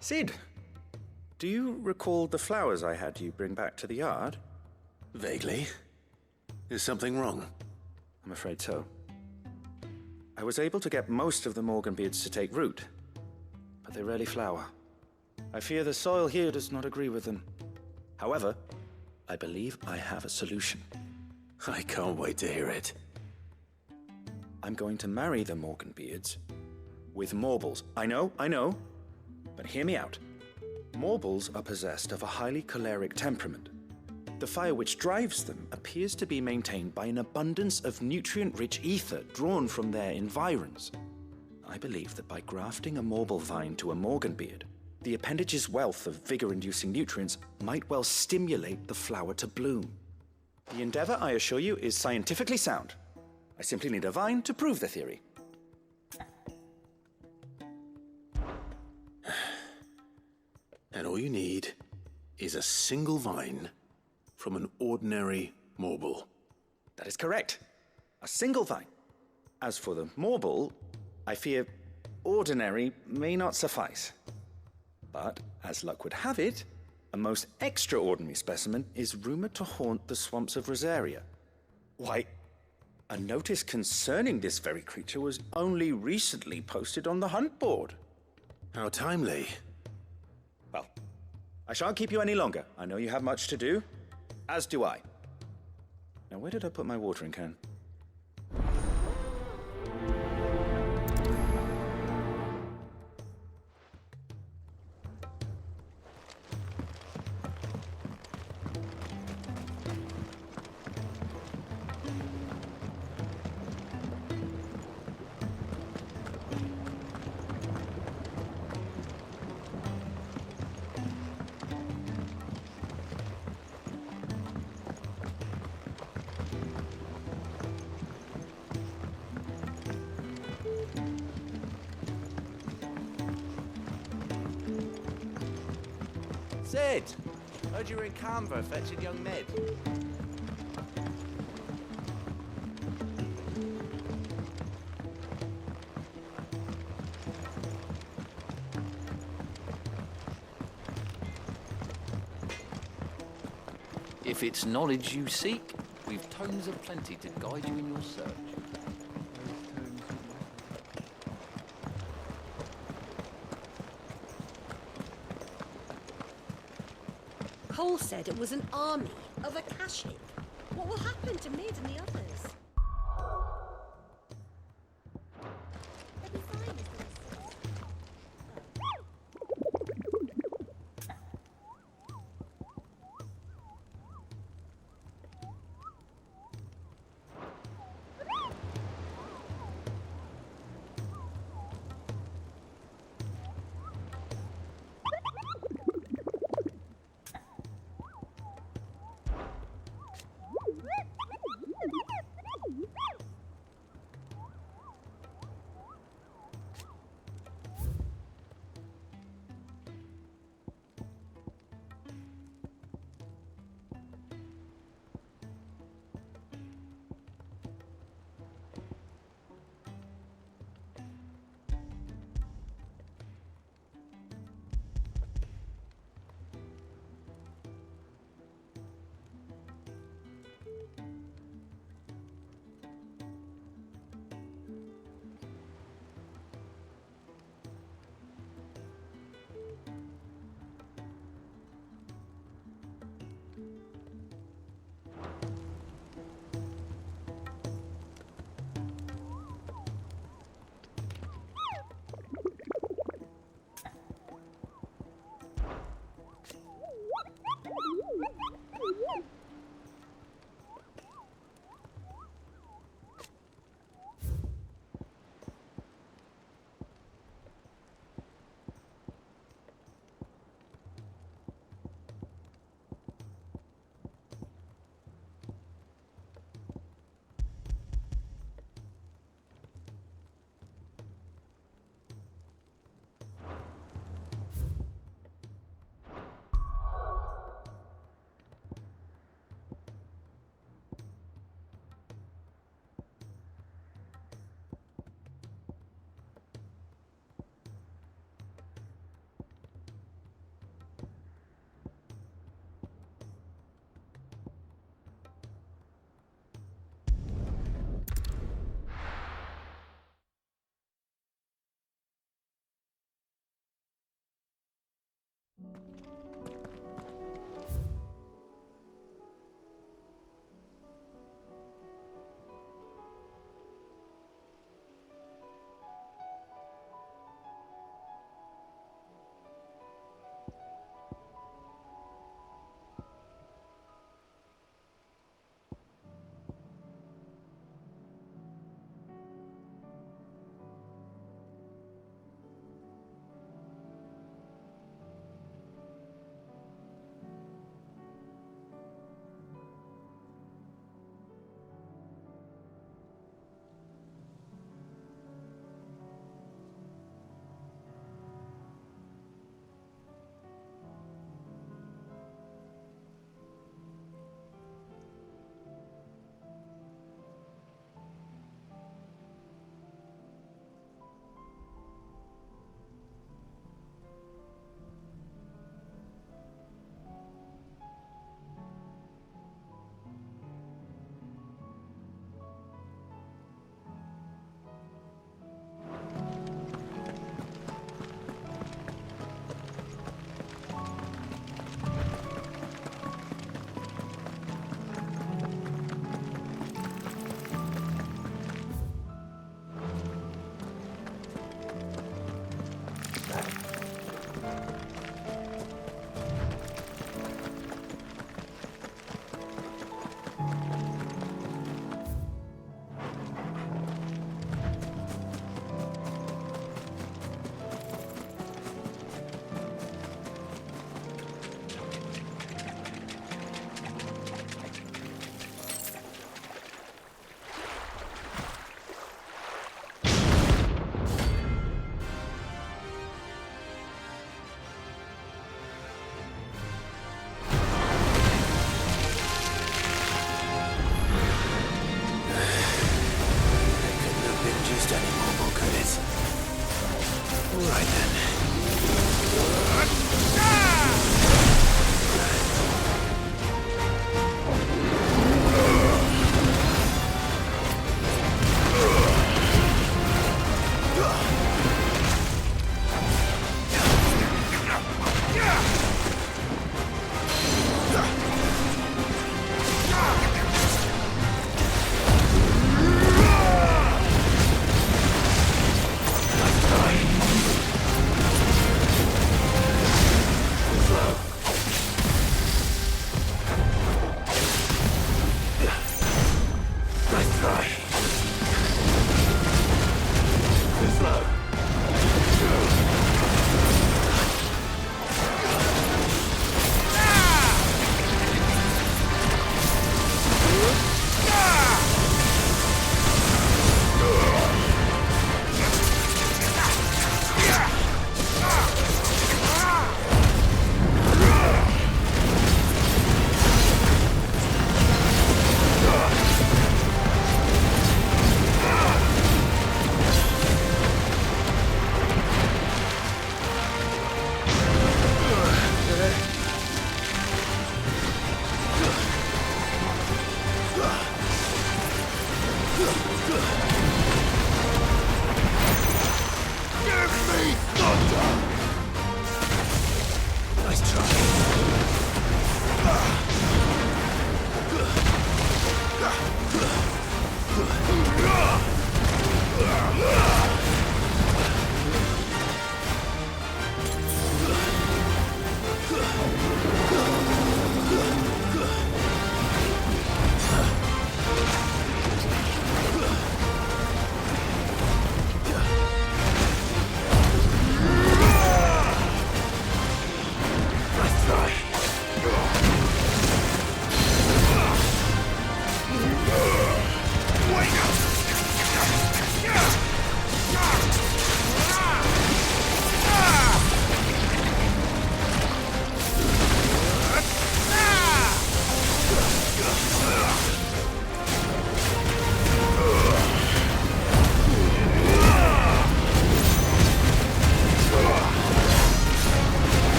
Sid, do you recall the flowers I had you bring back to the yard? Vaguely. Is something wrong? I'm afraid so. I was able to get most of the Morganbeards to take root, but they rarely flower. I fear the soil here does not agree with them. However, I believe I have a solution. I can't wait to hear it. I'm going to marry the Morganbeards with Morbles. I know, but hear me out. Morbles are possessed of a highly choleric temperament. The fire which drives them appears to be maintained by an abundance of nutrient-rich ether drawn from their environs. I believe that by grafting a Morble vine to a Morganbeard, the appendage's wealth of vigor-inducing nutrients might well stimulate the flower to bloom. The endeavor, I assure you, is scientifically sound. I simply need a vine to prove the theory. And all you need is a single vine from an ordinary Morble. That is correct. A single vine. As for the Morble, I fear ordinary may not suffice. But, as luck would have it, a most extraordinary specimen is rumored to haunt the swamps of Rosaria. Why, a notice concerning this very creature was only recently posted on the hunt board. How timely. Well, I shan't keep you any longer. I know you have much to do, as do I. Now, where did I put my watering can? Sid! Heard you were in Canva fetching young Ned. If it's knowledge you seek, we've tomes of plenty to guide you in your search. Cole said it was an army of Akashic. What will happen to Mid and the others?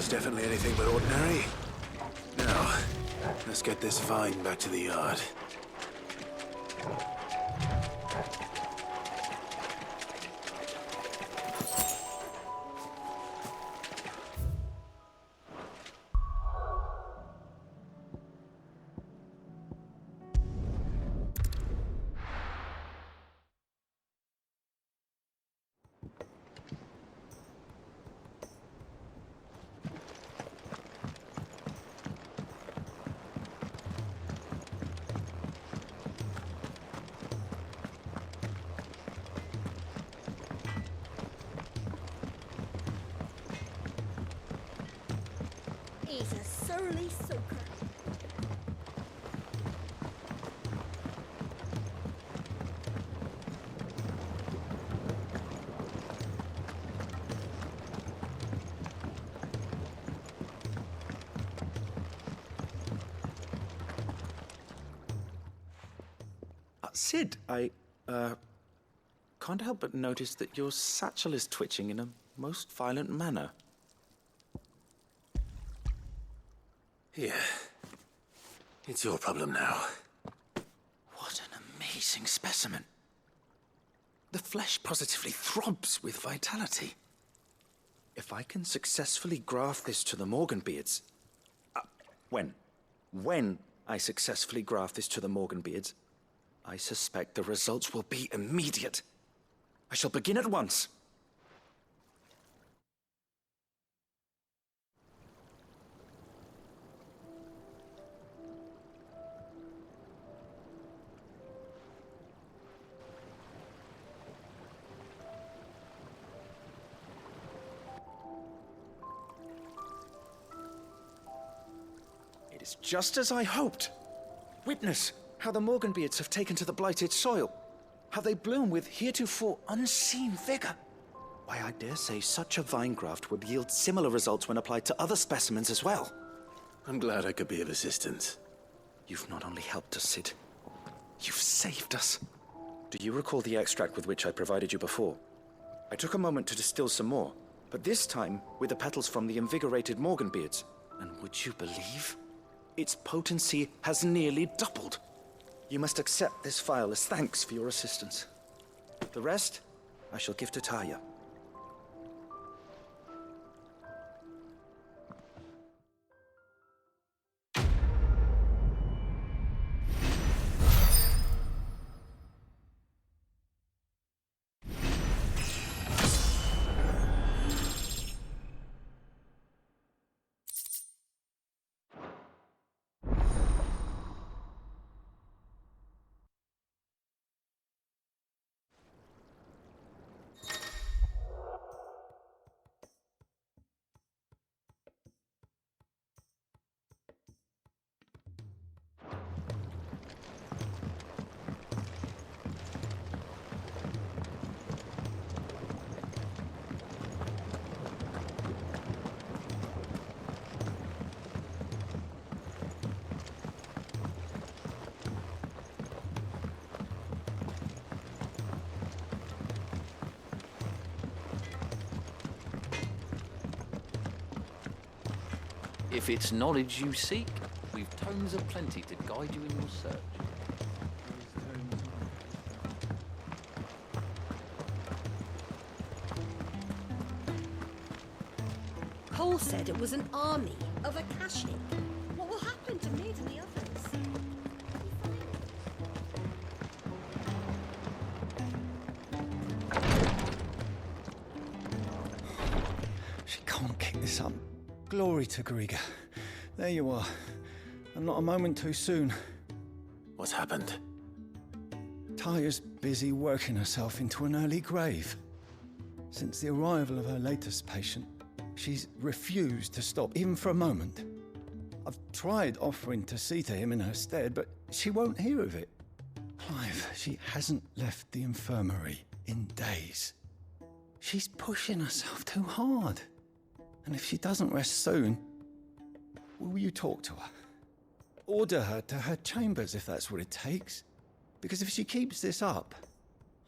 Definitely anything but ordinary. Now, let's get this vine back to the yard. He's a surly soaker. Sid, I can't help but notice that your satchel is twitching in a most violent manner. Here. It's your problem now. What an amazing specimen. The flesh positively throbs with vitality. If I can successfully graft this to the Morganbeards... When I successfully graft this to the Morganbeards, I suspect the results will be immediate. I shall begin at once. It is just as I hoped. Witness how the Morganbeards have taken to the blighted soil. How they bloom with heretofore unseen vigor. Why, I dare say such a vine graft would yield similar results when applied to other specimens as well. I'm glad I could be of assistance. You've not only helped us, Sid, you've saved us. Do you recall the extract with which I provided you before? I took a moment to distill some more, but this time with the petals from the invigorated Morganbeards. And would you believe? Its potency has nearly doubled. You must accept this vial as thanks for your assistance. The rest, I shall give to Taya. If it's knowledge you seek, we've tomes aplenty to guide you in your search. Cole said it was an army of Akashic. What will happen to Mid and the others? She can't kick this up. Glory to Griga. There you are. And not a moment too soon. What's happened? Taya's busy working herself into an early grave. Since the arrival of her latest patient, she's refused to stop, even for a moment. I've tried offering to see to him in her stead, but she won't hear of it. Clive, she hasn't left the infirmary in days. She's pushing herself too hard. And if she doesn't rest soon, will you talk to her? Order her to her chambers if that's what it takes. Because if she keeps this up,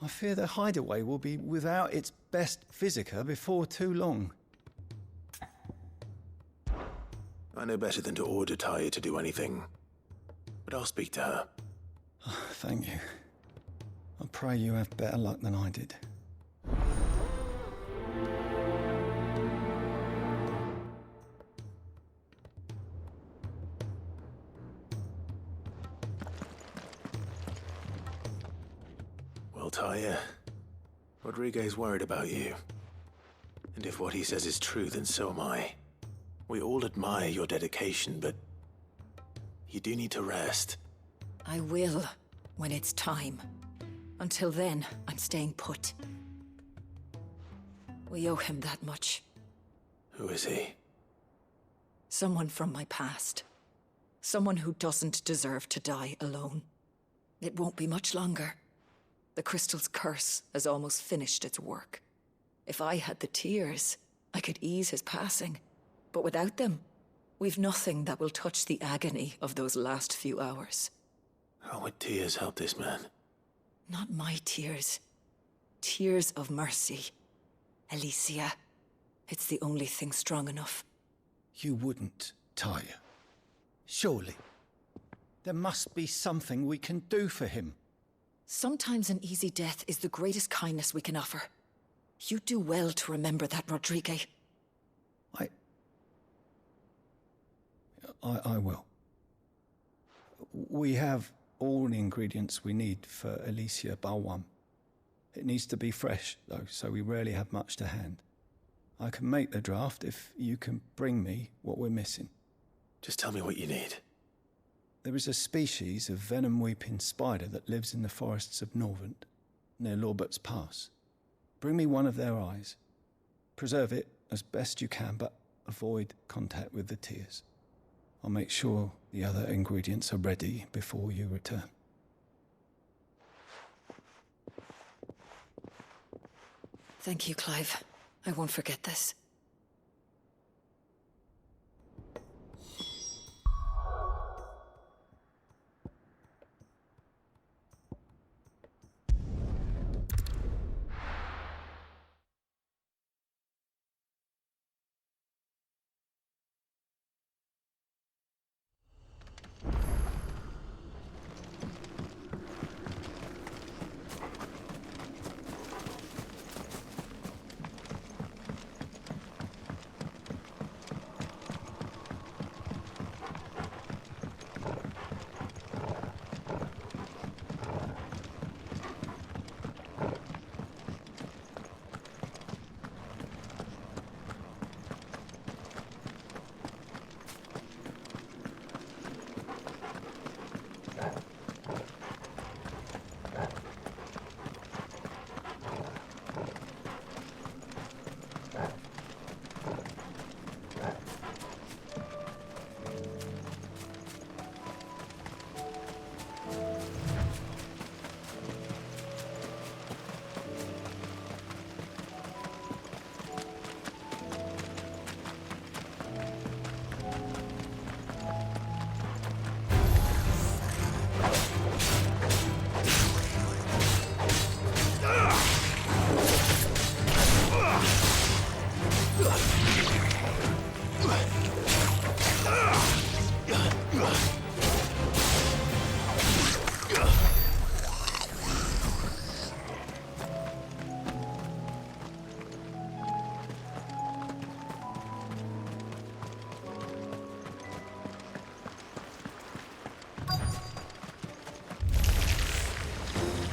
I fear the hideaway will be without its best physica before too long. I know better than to order Taya to do anything. But I'll speak to her. Oh, thank you. I pray you have better luck than I did. Well, Taya, Rodriguez worried about you. And if what he says is true, then so am I. We all admire your dedication, but you do need to rest. I will, when it's time. Until then, I'm staying put. We owe him that much. Who is he? Someone from my past. Someone who doesn't deserve to die alone. It won't be much longer. The crystal's curse has almost finished its work. If I had the tears, I could ease his passing. But without them, we've nothing that will touch the agony of those last few hours. How would tears help this man? Not my tears. Tears of mercy. Alicia, it's the only thing strong enough. You wouldn't, Taya. Surely. There must be something we can do for him. Sometimes an easy death is the greatest kindness we can offer. You do well to remember that, Rodrigue. I will. We have all the ingredients we need for Alicia Balwam. It needs to be fresh, though, so we rarely have much to hand. I can make the draft if you can bring me what we're missing. Just tell me what you need. There is a species of venom-weeping spider that lives in the forests of Norvent, near Lorbert's Pass. Bring me one of their eyes. Preserve it as best you can, but avoid contact with the tears. I'll make sure the other ingredients are ready before you return. Thank you, Clive. I won't forget this.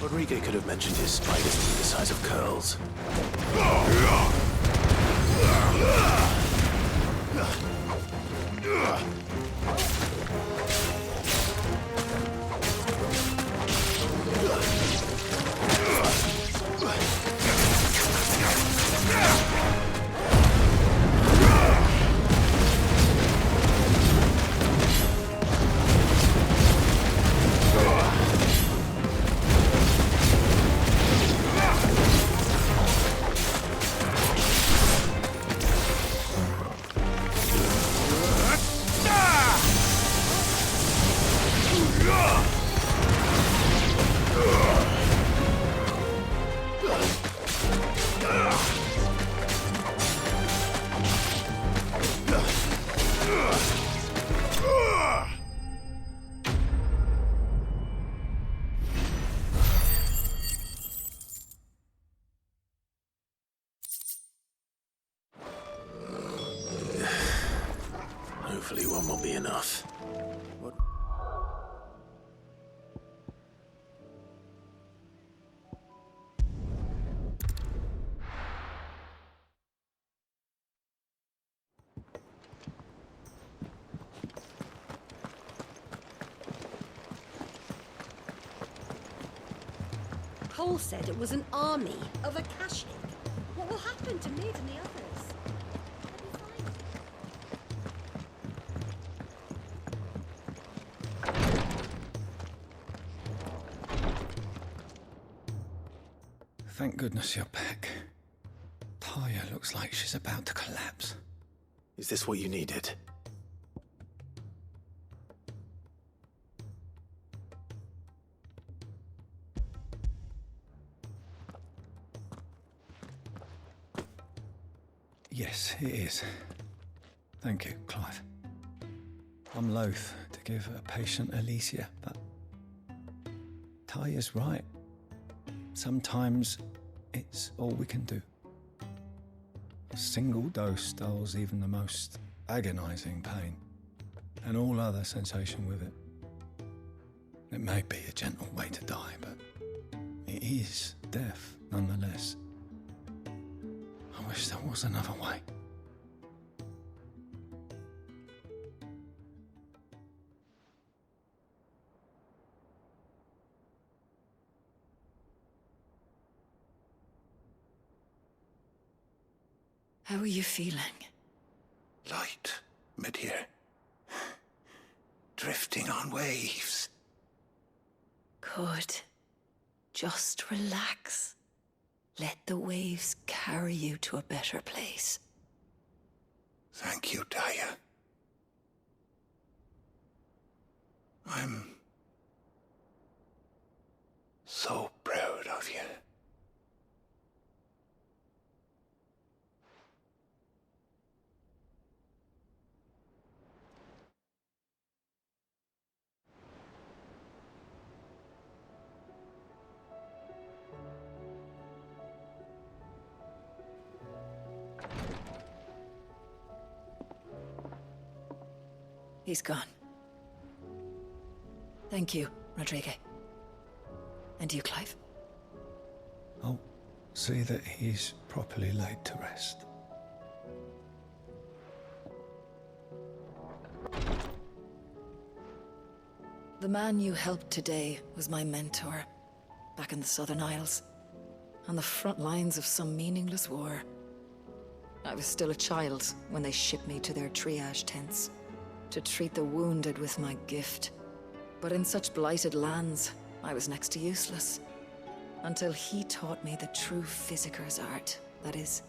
Rodrigue could have mentioned his spiders being the size of curls. Hopefully one will be enough. What? Cole said it was an army of Akashic. What will happen to Mid and the others? Thank goodness you're back. Taya looks like she's about to collapse. Is this what you needed? Yes, it is. Thank you, Clive. I'm loath to give a patient Alicia, but Taya's right. sometimes it's all we can do. A single dose dulls even the most agonizing pain, and all other sensation with it. It may be a gentle way to die, but it is death nonetheless. I wish there was another way. How are you feeling? Light, mid-here. Drifting on waves. Good. Just relax. Let the waves carry you to a better place. Thank you, Daya. I'm so proud of you. He's gone. Thank you, Rodrigue. And you, Clive? I'll see that he's properly laid to rest. The man you helped today was my mentor, back in the Southern Isles, on the front lines of some meaningless war. I was still a child when they shipped me to their triage tents, to treat the wounded with my gift. But in such blighted lands, I was next to useless. Until he taught me the true physicker's art, that is.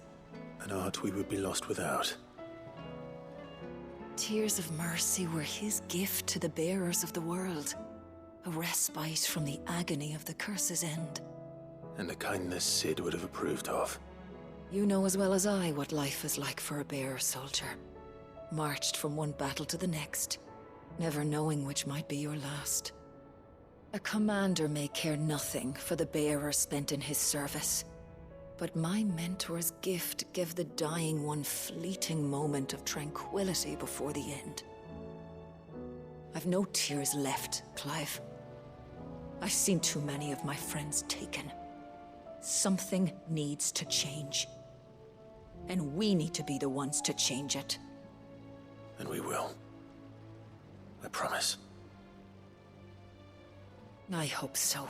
An art we would be lost without. Tears of mercy were his gift to the bearers of the world. A respite from the agony of the curse's end. And a kindness Sid would have approved of. You know as well as I what life is like for a bearer soldier. Marched from one battle to the next, never knowing which might be your last. A commander may care nothing for the bearer spent in his service, but my mentor's gift gave the dying one fleeting moment of tranquility before the end. I've no tears left, Clive. I've seen too many of my friends taken. Something needs to change. And we need to be the ones to change it. And we will. I promise. I hope so.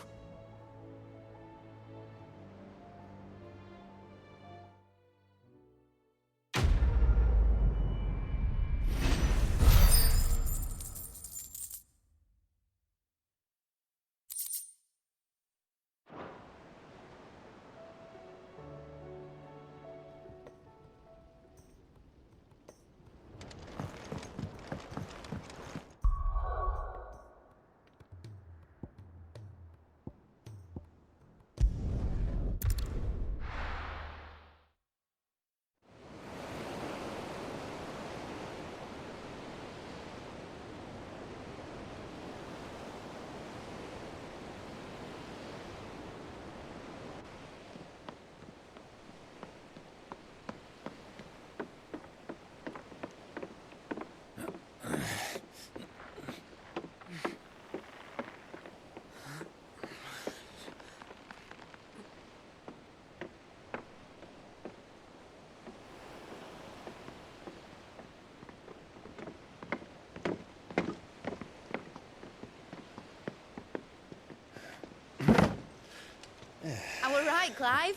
I were right, Clive.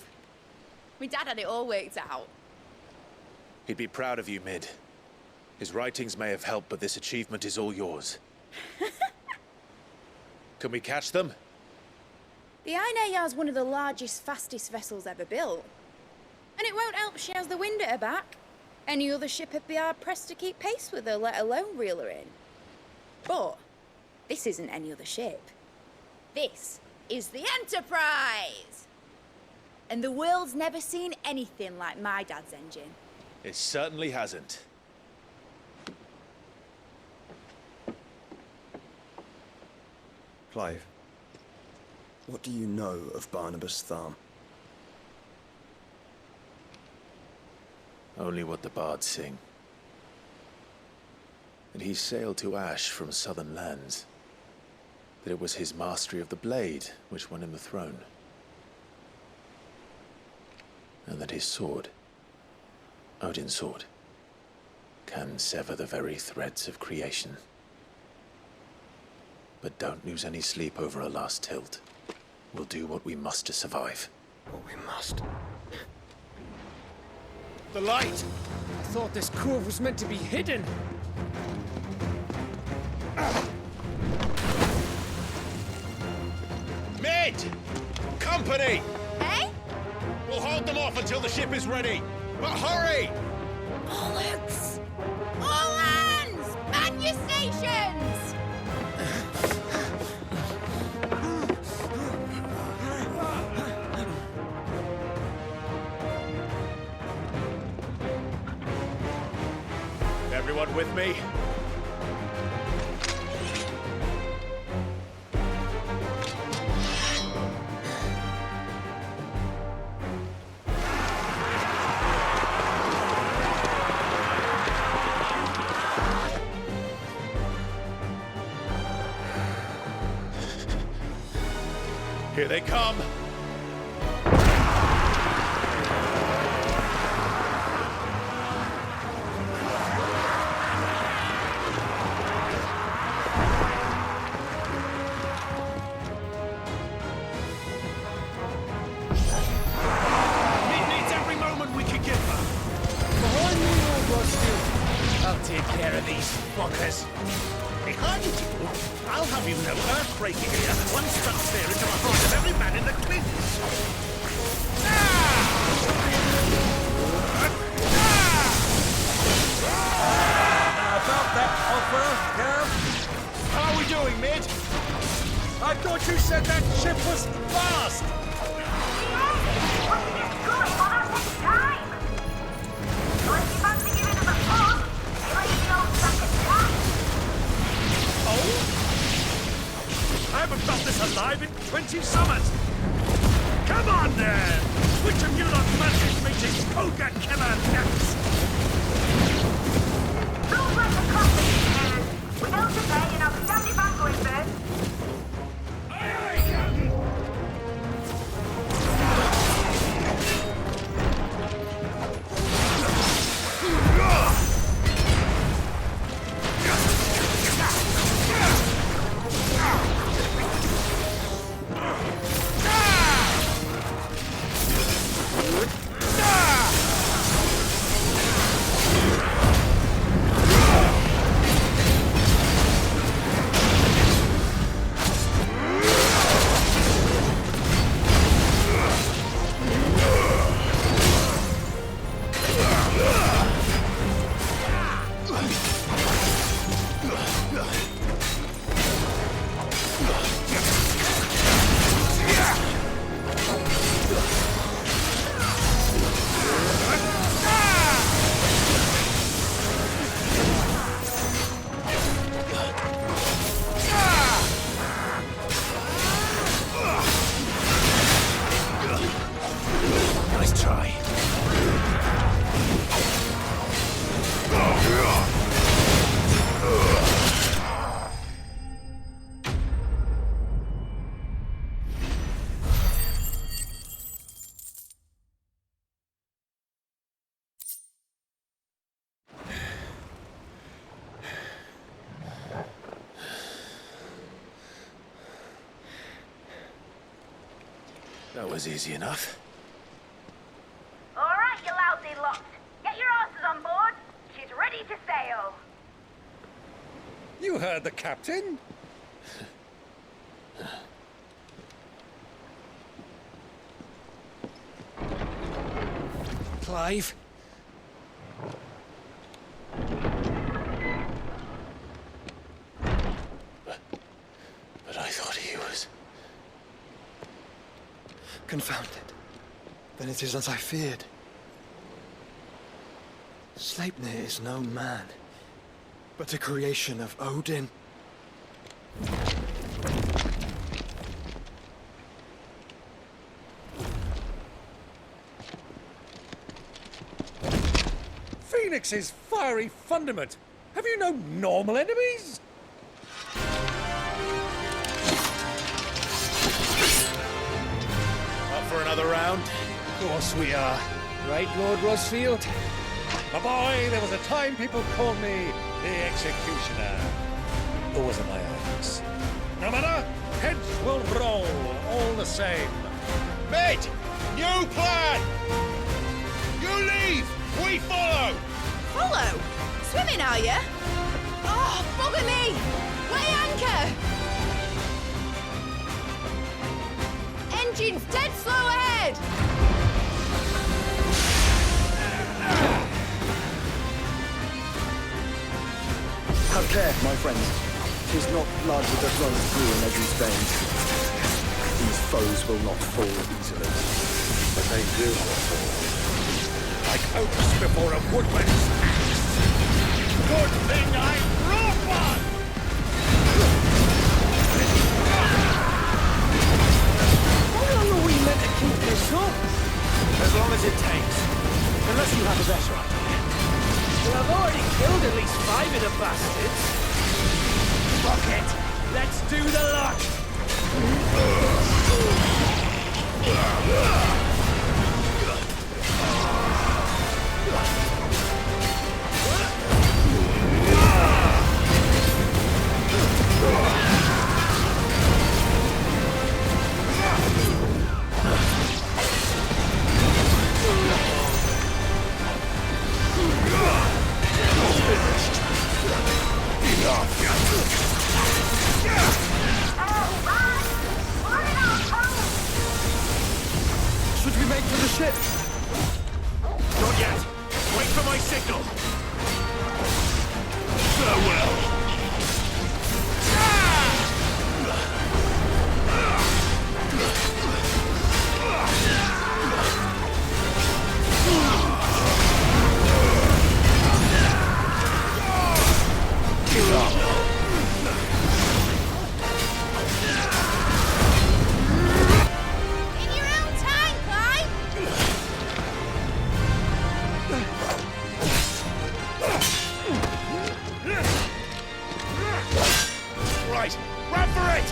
My dad had it all worked out. He'd be proud of you, Mid. His writings may have helped, but this achievement is all yours. Can we catch them? The Ainayar's one of the largest, fastest vessels ever built. And it won't help she has the wind at her back. Any other ship would be hard-pressed to keep pace with her, let alone reel her in. But this isn't any other ship. This is the Enterprise! And the world's never seen anything like my dad's engine. It certainly hasn't. Clive, What do you know of Barnabas Thumb? Only what the bards sing. That he sailed to Ash from southern lands. That it was his mastery of the blade which won him the throne. And that his sword, Odin's sword, can sever the very threads of creation. But don't lose any sleep over a last tilt. We'll do what we must to survive. What we must. The light! I thought this cove was meant to be hidden. Mid! Company! Eh? We'll hold them off until the ship is ready. But hurry! Bollocks! All hands! Man your stations! Everyone with me? Here they come! Behind you! I'll have you know earthquaking here once struck fear into the heart of every man in the Clintons! About that offer, Gav? How are we doing, Mid? I thought you said that ship was fast! I haven't felt this alive in 20 summers! Come on there! Which of you lot fancies meeting Ogre Killer next? Looks like the company is. We know today and I'll be standing back going first. Nice try. That was easy enough. All right, you lousy lot. Get your asses on board. She's ready to sail. You heard the captain? Clive? But I thought he was... Confounded. Then it is as I feared. Sleipnir is no man, but a creation of Odin. Phoenix's fiery fundament. Have you no normal enemies? Up for another round? Of course we are. Right, Lord Rosfield? My boy, there was a time people called me the Executioner. Always in my eyes. No matter, heads will roll, all the same. Mate! New plan! You leave! We follow! Follow? Swimming, are you? Oh, bugger me! Weigh anchor! Engine's dead slow ahead! Have care, my friends. 'Tis not blood that runs through in every vein. These foes will not fall easily. But they do fall. Like oaks before a woodman's axe. Good thing I brought one! How long are we meant to keep this up? As long as it takes. Unless you have a better idea. Well, I've already killed at least 5 of the bastards. Rocket, let's do the lot! Should we make for the ship? Not yet! Wait for my signal! Farewell! In your own time, Clyde! Right! Run for it!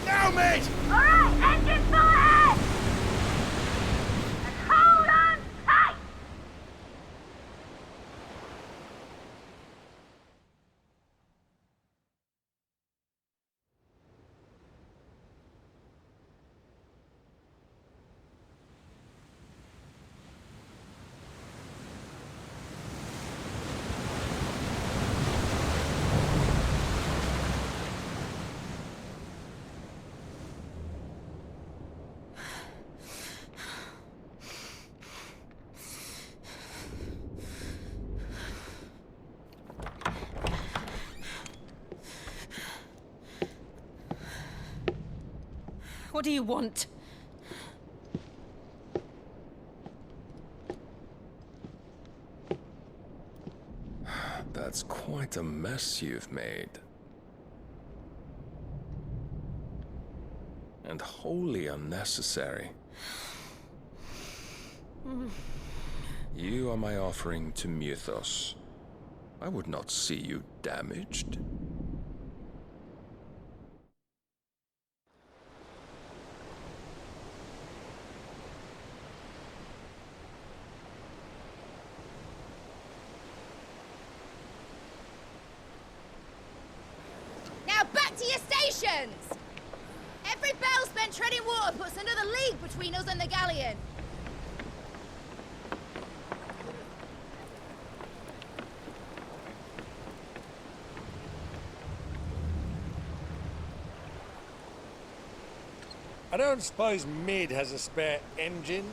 Now, mate! Alright, engine full ahead! And hold on tight! What do you want? That's quite a mess you've made. And wholly unnecessary. You are my offering to Mythos. I would not see you damaged. Now back to your stations! Every bell spent treading water puts another league between us and the galleon. I don't suppose Mid has a spare engine?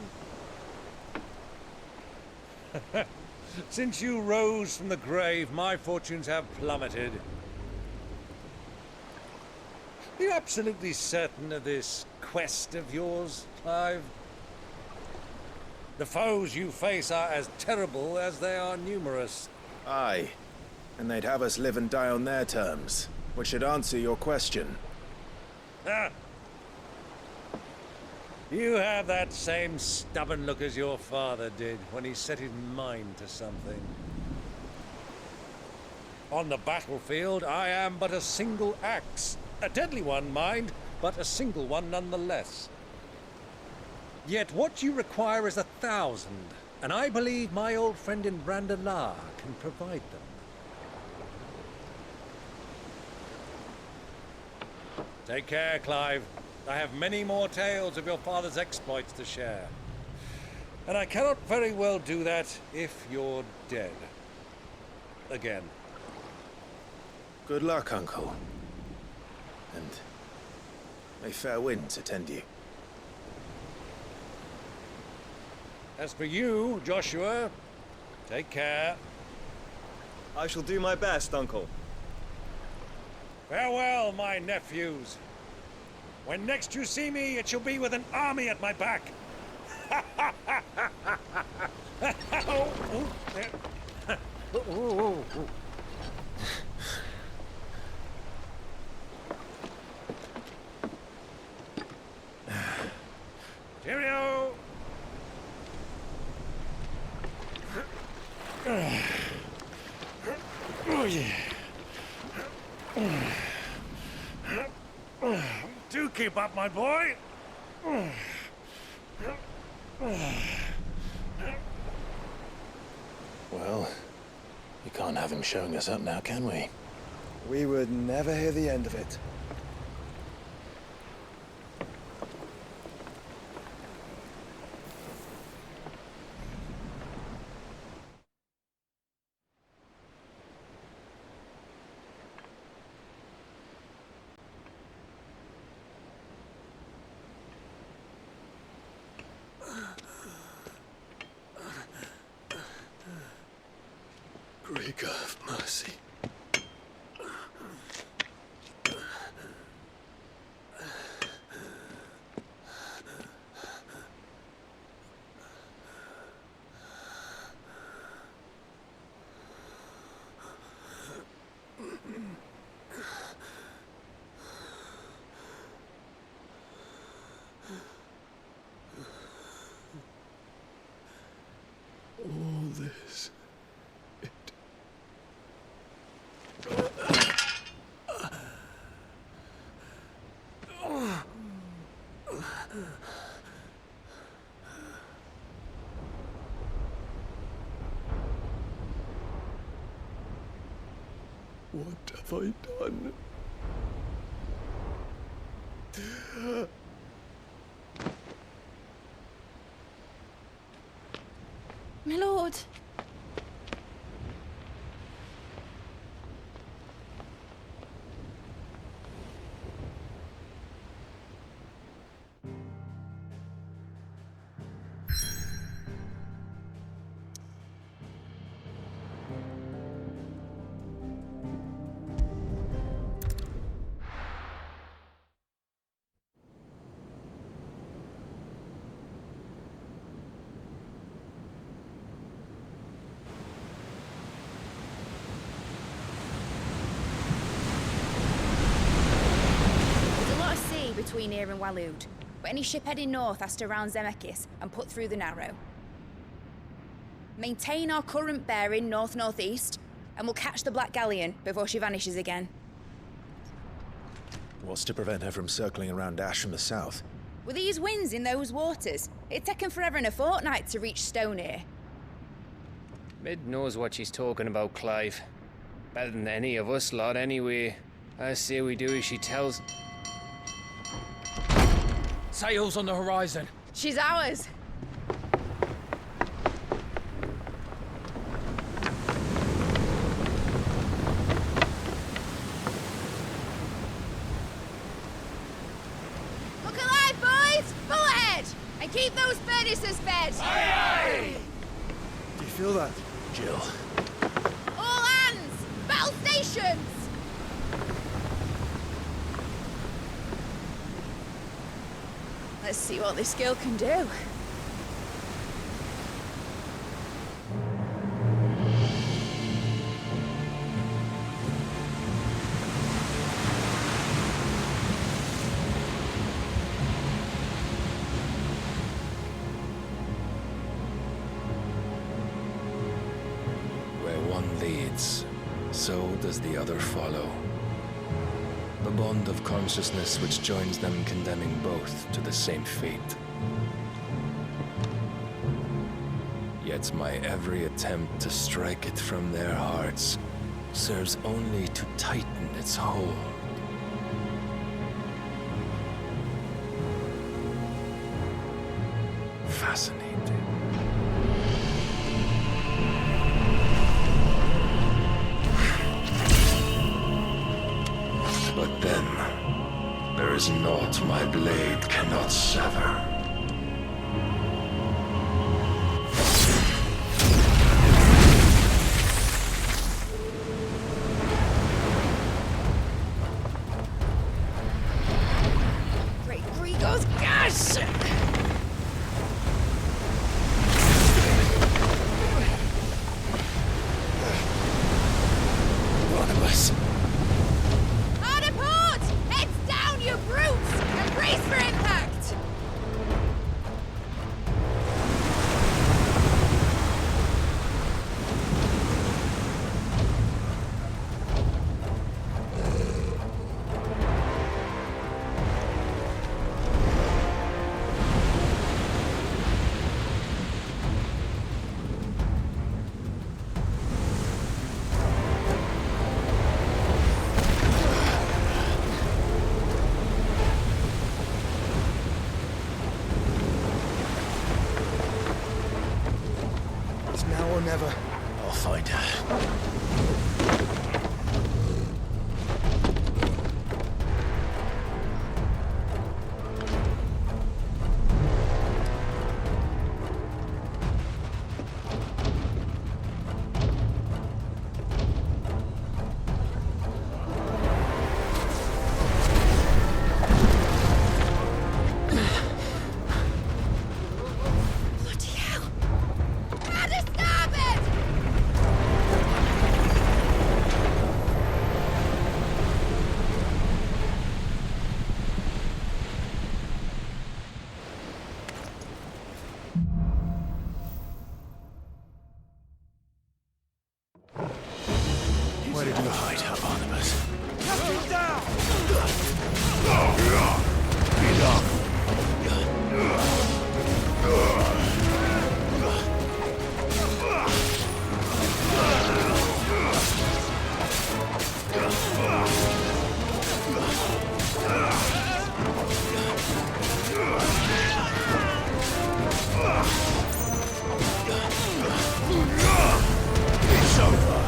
Since you rose from the grave, my fortunes have plummeted. Are you absolutely certain of this quest of yours, Clive? The foes you face are as terrible as they are numerous. Aye. And they'd have us live and die on their terms, which should answer your question. Ah. You have that same stubborn look as your father did when he set his mind to something. On the battlefield, I am but a single axe. A deadly one, mind, but a single one nonetheless. Yet what you require is 1,000, and I believe my old friend in Brandalar can provide them. Take care, Clive. I have many more tales of your father's exploits to share. And I cannot very well do that if you're dead. Again. Good luck, Uncle. And may fair winds attend you. As for you, Joshua, take care. I shall do my best, Uncle. Farewell, my nephews. When next you see me, it shall be with an army at my back. Cheerio! Oh, yeah. Do keep up, my boy. Well, we can't have him showing us up now, can we? We would never hear the end of it. Great God of mercy. All this. What have I done? My lord. Between here and Waloed, but any ship heading north has to round Zemeckis and put through the Narrow. Maintain our current bearing north-northeast, and we'll catch the Black Galleon before she vanishes again. What's to prevent her from circling around Ash from the south? With these winds in those waters, it'd taken forever and a fortnight to reach Stonehenge. Mid knows what she's talking about, Clive. Better than any of us lot, anyway. I say we do as she tells. Sails on the horizon. She's ours. Look alive, boys! Full ahead! And keep those furnaces fed! Aye, aye! Do you feel that? Jill. All hands! Battle stations! Let's see what this girl can do. Where one leads, so does the other follow. The bond of consciousness which joins them condemning both to the same fate. Yet my every attempt to strike it from their hearts serves only to tighten its hold. Fascinating. But then, there is naught my blade cannot sever. Great Grigos gas! Barnabas! Hard a port! Heads down, you brutes! And brace for impact! It's now or never. I'll find her. Bloody hell! How to stop it! Where did you hide her, Barnabas? Cut him down! It's over.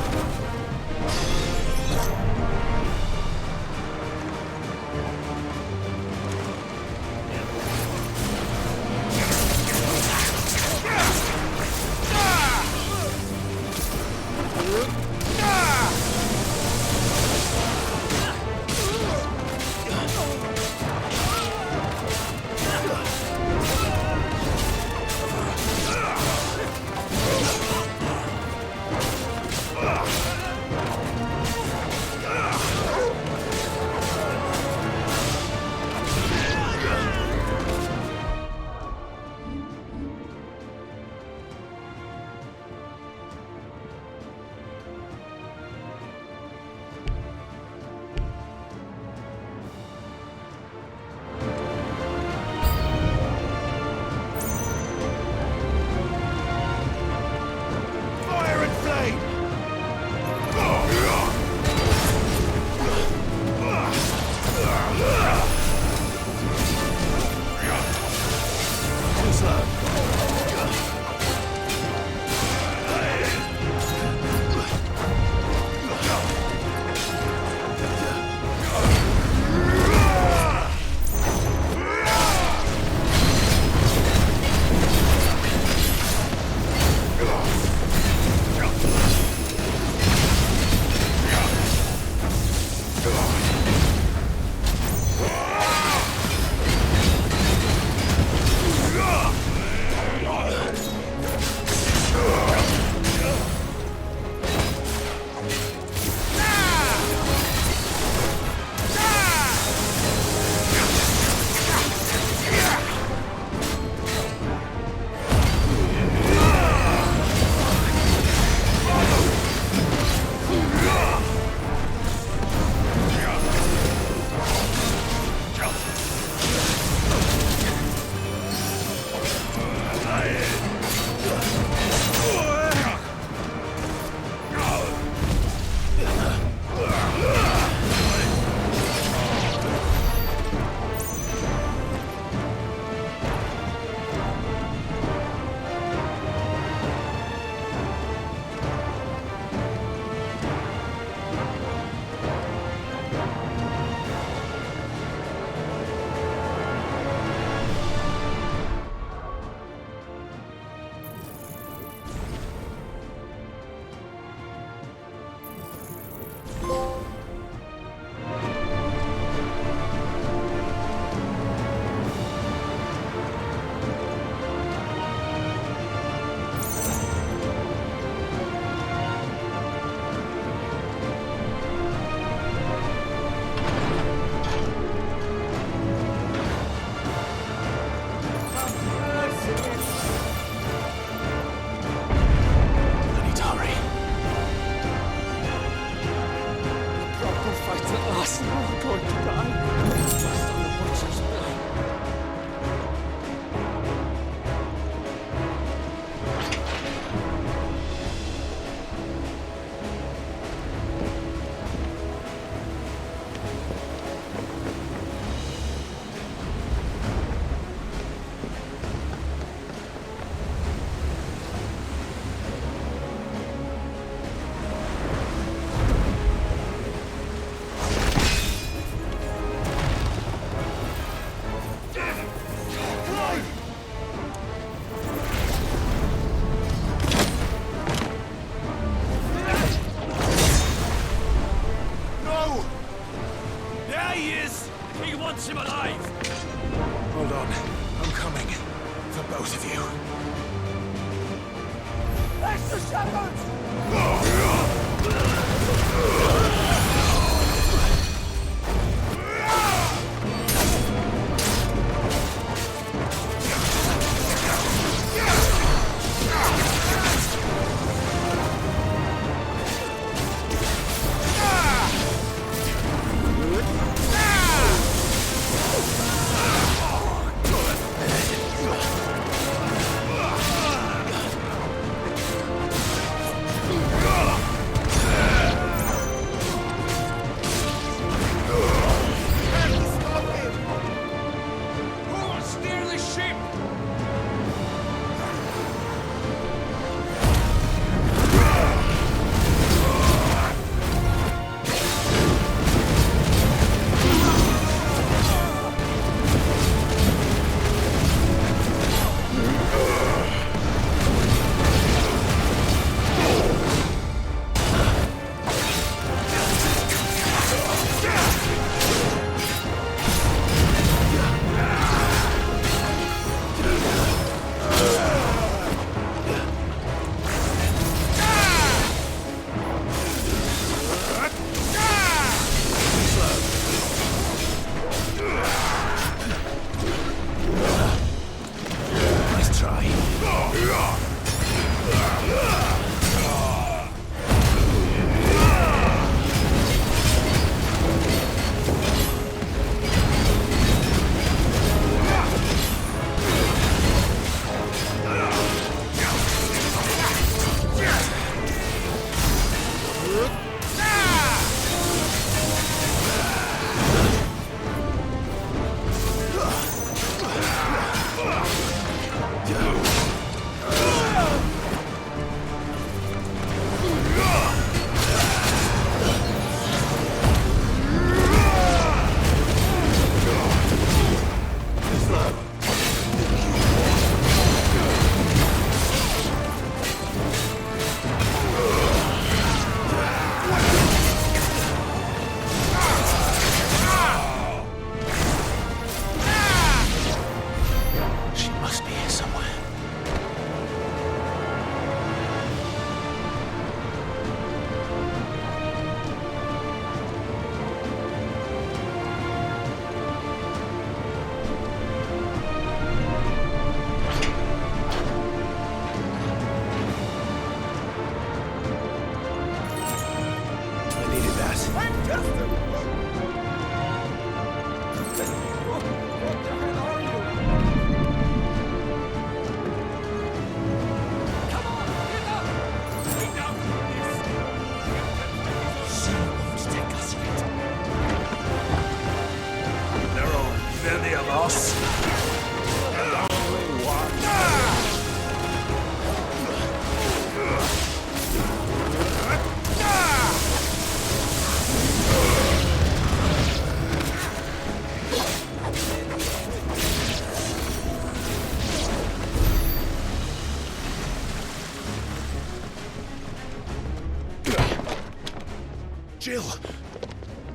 Jill!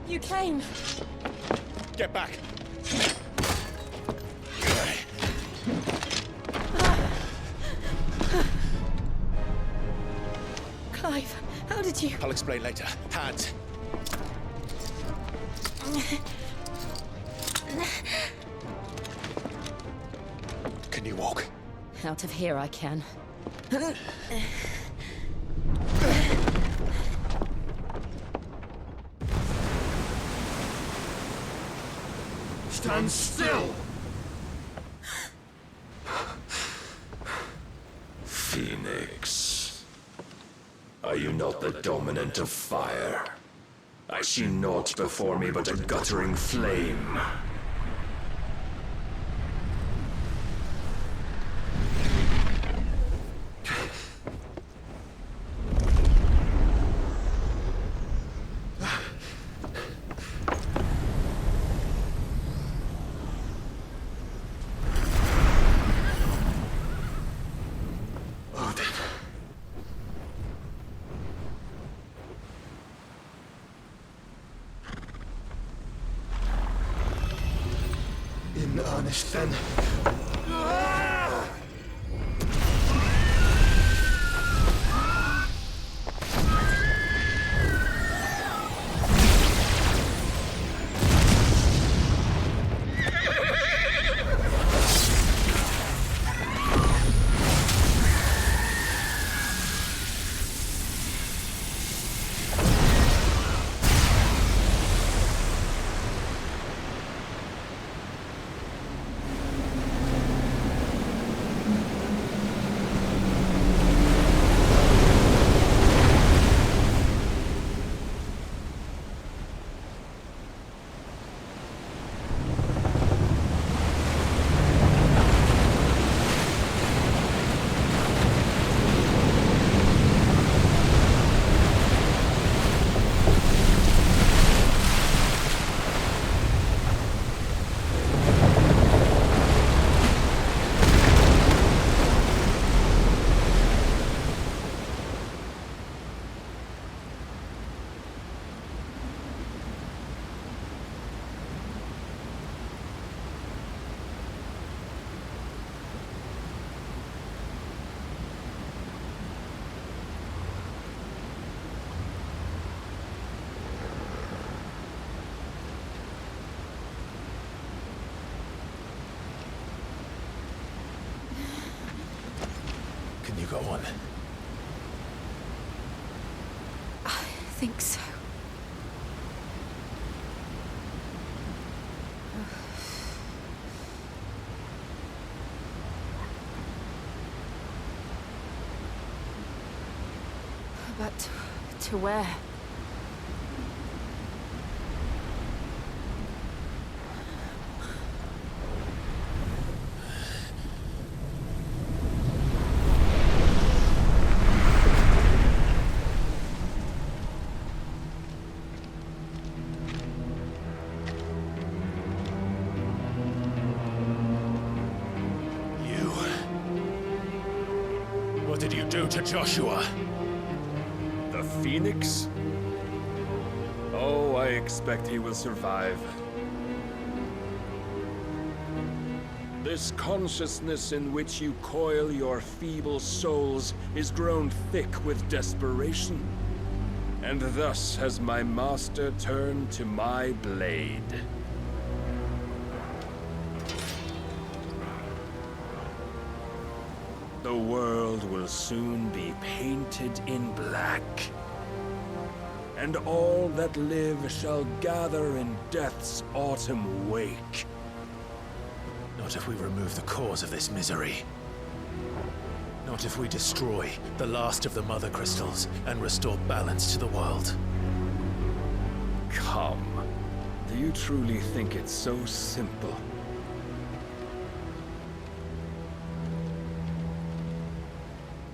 You came. Get back! Clive, how did you... I'll explain later. Hands. Can you walk? Out of here I can. Stand still! Phoenix. Are you not the dominant of fire? I see naught before me but a guttering flame. In earnest, then. Can you go on? I think so. But to where? What did you do to Joshua? The Phoenix? Oh, I expect he will survive. This consciousness in which you coil your feeble souls is grown thick with desperation. And thus has my master turned to my blade. The world will soon be painted in black. and all that live shall gather in death's autumn wake. Not if we remove the cause of this misery. Not if we destroy the last of the Mother Crystals and restore balance to the world. Come. Do you truly think it's so simple?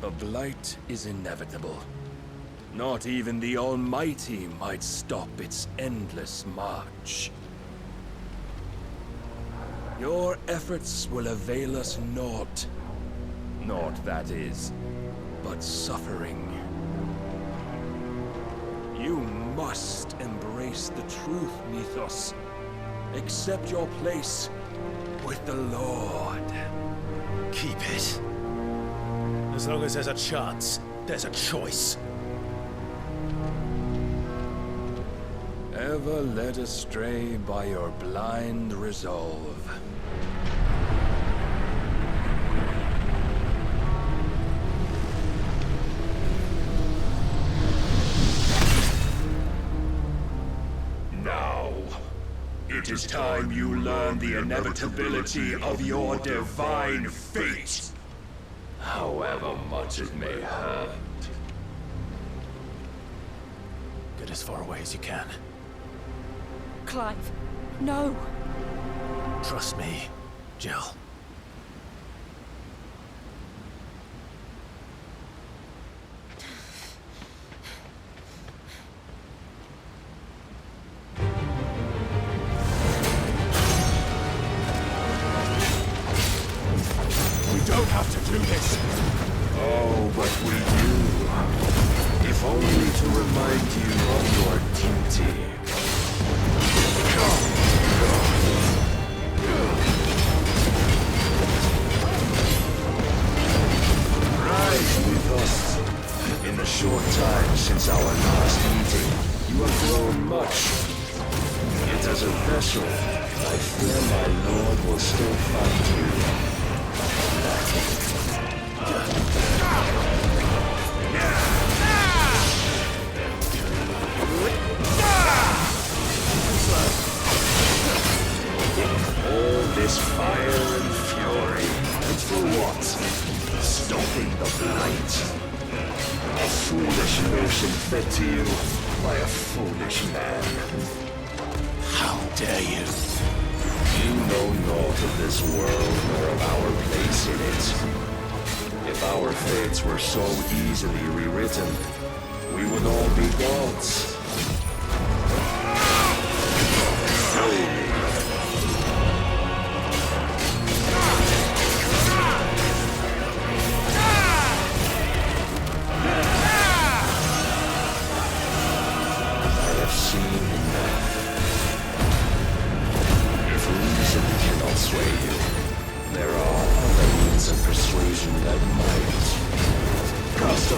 The blight is inevitable. Not even the Almighty might stop its endless march. Your efforts will avail us naught. Naught, that is, but suffering. You must embrace the truth, Mythos. Accept your place with the Lord. Keep it. As long as there's a chance, there's a choice. Ever led astray by your blind resolve. Now, it is time you learn the inevitability of your divine fate, however much it may hurt. Get as far away as you can. Clive, no. Trust me, Jill. We don't have to do this. Oh, but we do. If only to remind you of your duty. Rise with us. In the short time since our last meeting, you have grown much. Yet as a vessel, I fear my lord will still find you. All this fire and fury, and for what? Stopping the blight. A foolish notion fed to you by a foolish man. How dare you? You know naught of this world nor of our place in it. If our fates were so easily rewritten, we would all be gods. Sway you. There are other means of persuasion that might. Cast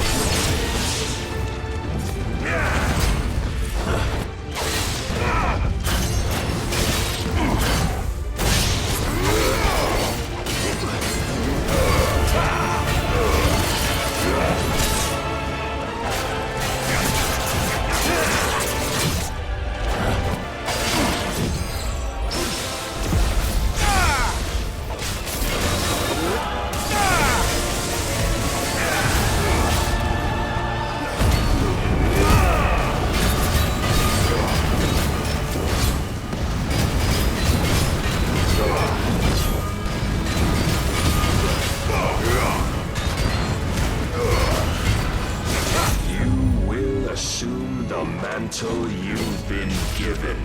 mantle you've been given.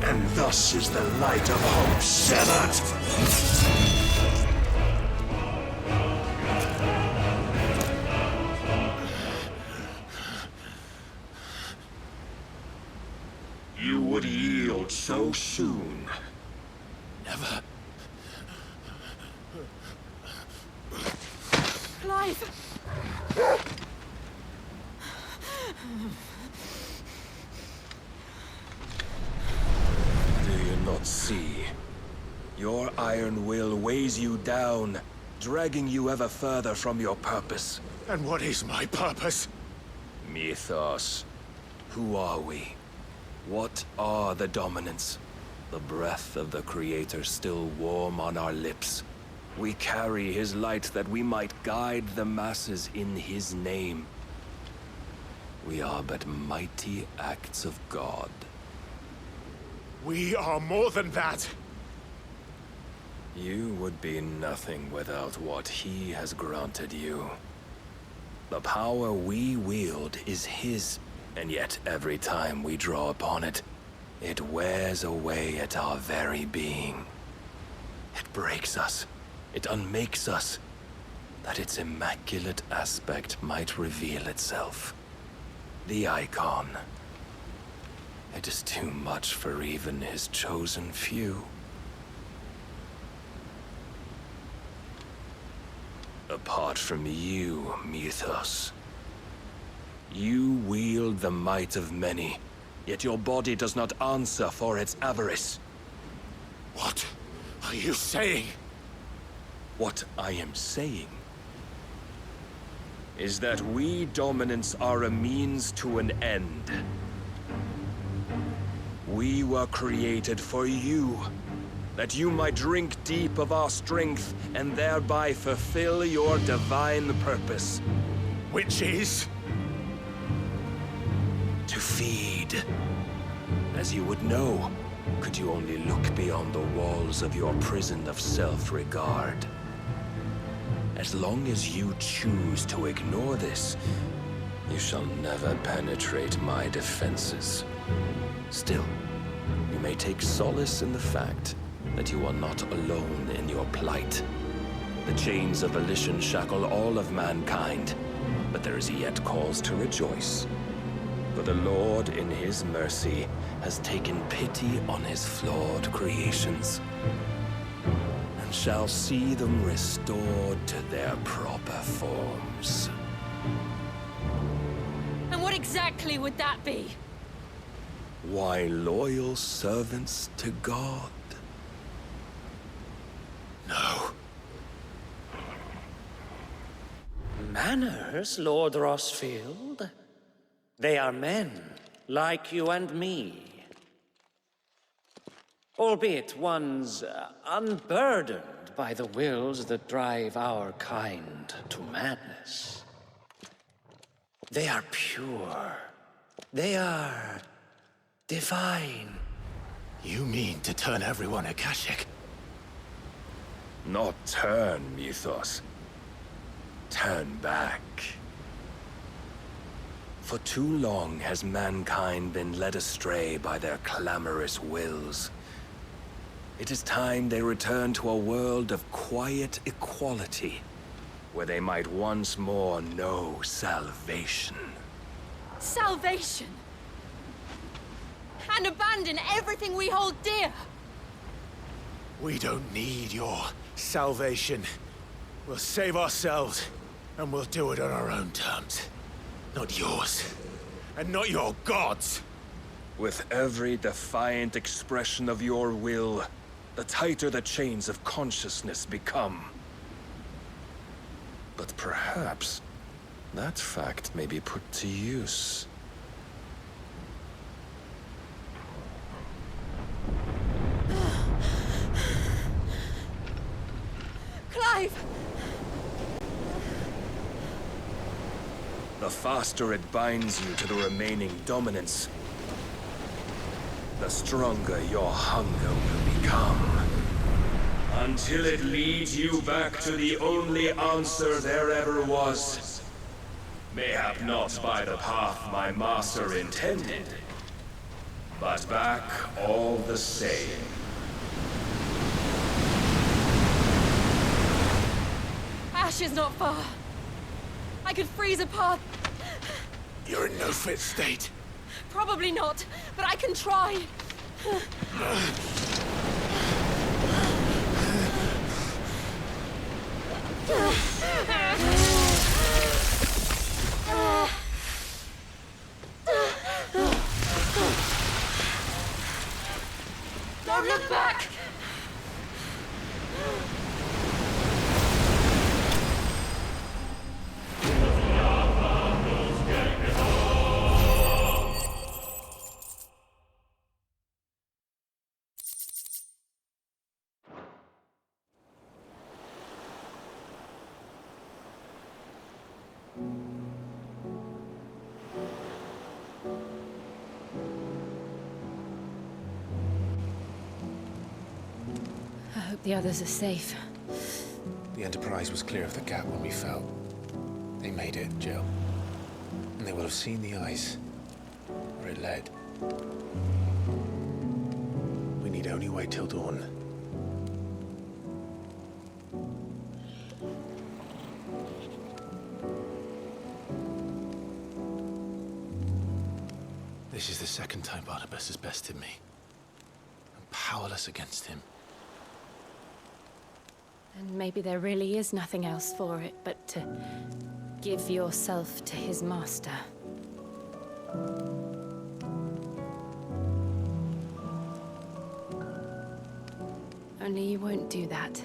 And thus is the light of hope severed. You would yield so soon. Never. Clive! Do you not see? Your iron will weighs you down, dragging you ever further from your purpose. And what is my purpose? Mythos. Who are we? What are the dominants? The breath of the Creator still warm on our lips. We carry his light that we might guide the masses in his name. We are but mighty acts of God. We are more than that. You would be nothing without what he has granted you. The power we wield is his, and yet every time we draw upon it, it wears away at our very being. It breaks us. It unmakes us, that its immaculate aspect might reveal itself. The icon. It is too much for even his chosen few. Apart from you, Mythos, you wield the might of many, yet your body does not answer for its avarice. What are you saying? What I am saying is that we dominants are a means to an end. We were created for you, that you might drink deep of our strength and thereby fulfill your divine purpose. Which is? To feed. As you would know, could you only look beyond the walls of your prison of self-regard. As long as you choose to ignore this, you shall never penetrate my defenses. Still, you may take solace in the fact that you are not alone in your plight. The chains of volition shackle all of mankind, but there is yet cause to rejoice. For the Lord, in his mercy, has taken pity on his flawed creations, and shall see them restored to their proper forms. And what exactly would that be? Why, loyal servants to God. No. Manners, Lord Rossfield? They are men, like you and me. Albeit ones unburdened by the wills that drive our kind to madness. They are pure. They are divine. You mean to turn everyone Akashic? Not turn, Mythos. Turn back. For too long has mankind been led astray by their clamorous wills. It is time they return to a world of quiet equality, where they might once more know salvation. Salvation? And abandon everything we hold dear? We don't need your salvation. We'll save ourselves, and we'll do it on our own terms. Not yours, and not your gods. With every defiant expression of your will, the tighter the chains of consciousness become. But perhaps that fact may be put to use. Clive! The faster it binds you to the remaining dominance, the stronger your hunger will become. Until it leads you back to the only answer there ever was. Mayhap not by the path my master intended, but back all the same. Ash is not far. I could freeze a path. You're in no fit state. Probably not, but I can try. Don't look back! I hope the others are safe. The Enterprise was clear of the gap when we fell. They made it, Jill. And they will have seen the ice where it led. We need only wait till dawn. This is the second time Barnabas has bested me. I'm powerless against him. And maybe there really is nothing else for it but to give yourself to his master. Only you won't do that.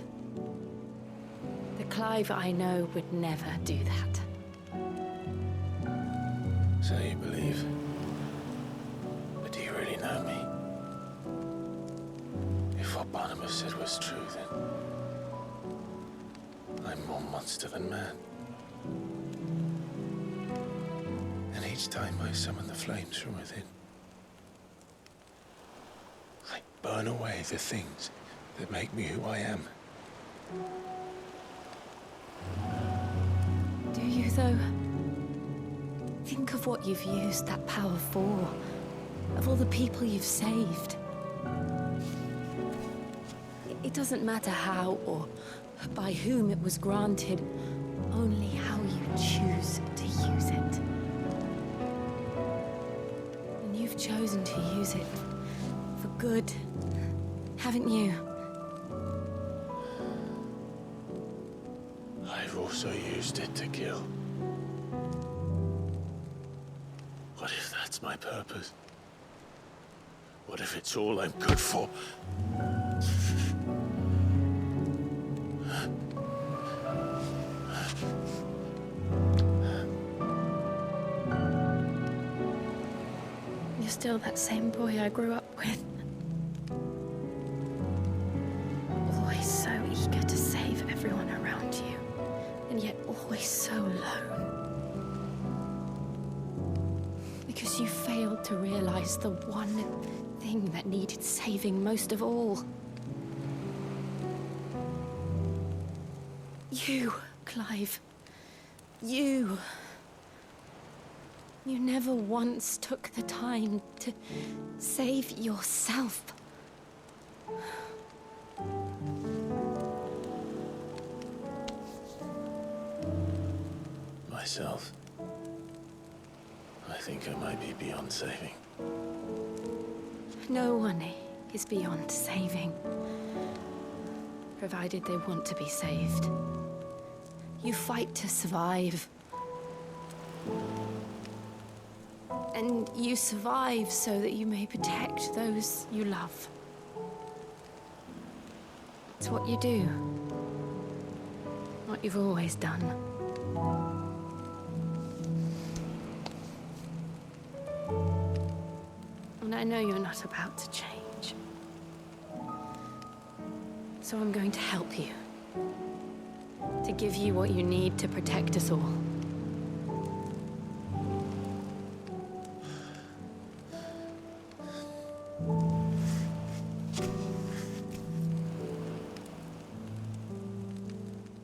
The Clive I know would never do that. So you believe? But do you really know me? If what Barnabas said was true, then I'm more monster than man. And each time I summon the flames from within, I burn away the things that make me who I am. Do you, though? Think of what you've used that power for. Of all the people you've saved. It doesn't matter how or by whom it was granted, only how you choose to use it. And you've chosen to use it for good, haven't you? I've also used it to kill. What if that's my purpose? What if it's all I'm good for? You're still that same boy I grew up with. Always so eager to save everyone around you, and yet always so alone. Because you failed to realize the one thing that needed saving most of all. You, Clive. You. You never once took the time to save yourself. Myself? I think I might be beyond saving. No one is beyond saving, provided they want to be saved. You fight to survive. And you survive so that you may protect those you love. It's what you do. What you've always done. And I know you're not about to change. So I'm going to help you. To give you what you need to protect us all.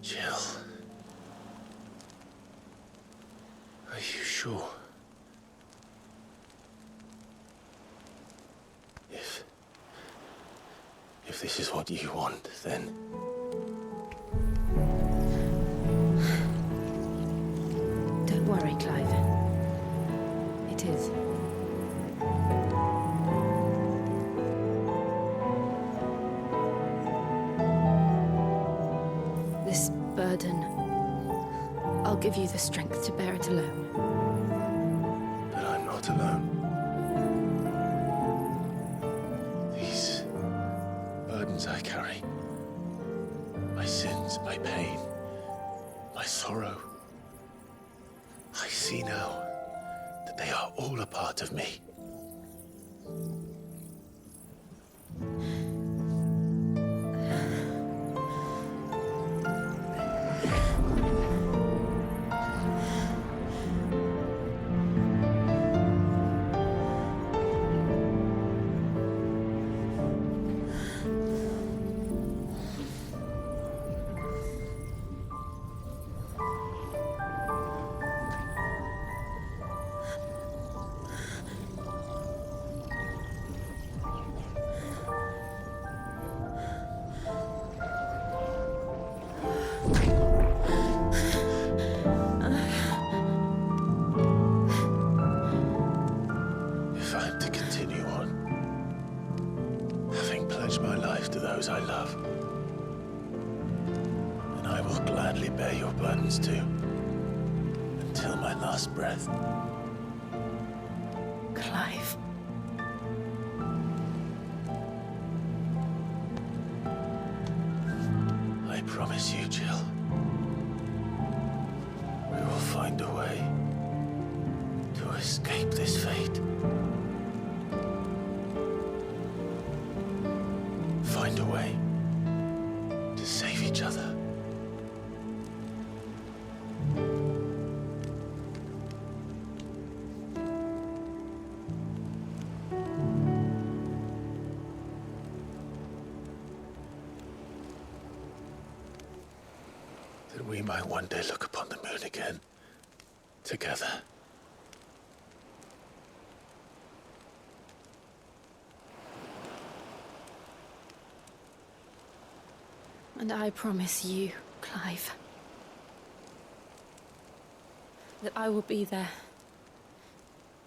Jill. Are you sure? If this is what you want, then... Don't worry, Clive. It is. This burden, I'll give you the strength to bear it alone. But I'm not alone. These burdens I carry, my sins, my pain, my sorrow, I see now that they are all a part of me. those I love. And I will gladly bear your burdens too, until my last breath. Clive. I promise you, Jill, we will find a way to escape this fate. Find a way to save each other. That we might one day look upon the moon again, together. And I promise you, Clive, that I will be there,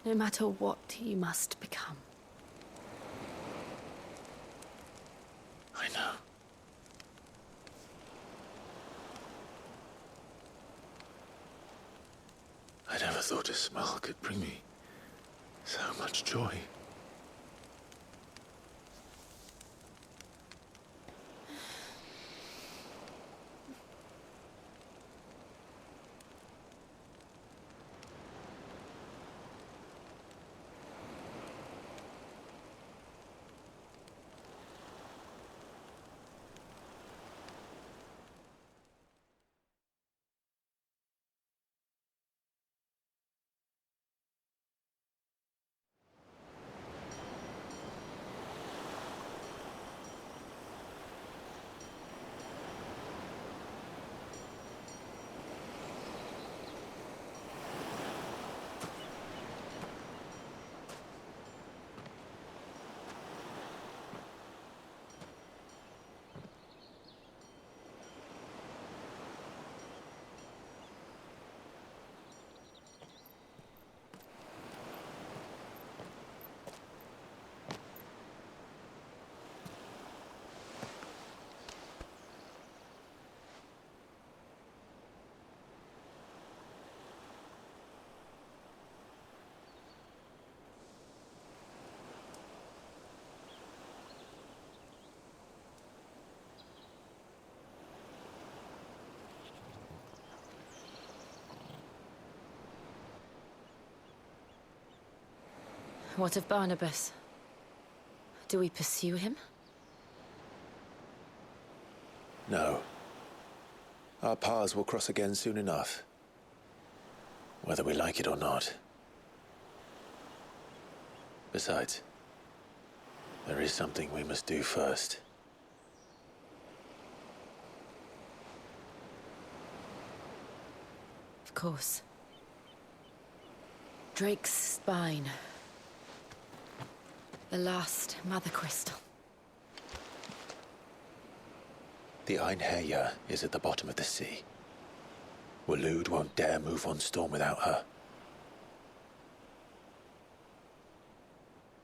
no matter what you must become. I know. I never thought a smile could bring me so much joy. What of Barnabas? Do we pursue him? No. Our paths will cross again soon enough, whether we like it or not. Besides, there is something we must do first. Of course. Drake's spine. The last Mother Crystal. The Einherjar is at the bottom of the sea. Waloed won't dare move on Storm without her.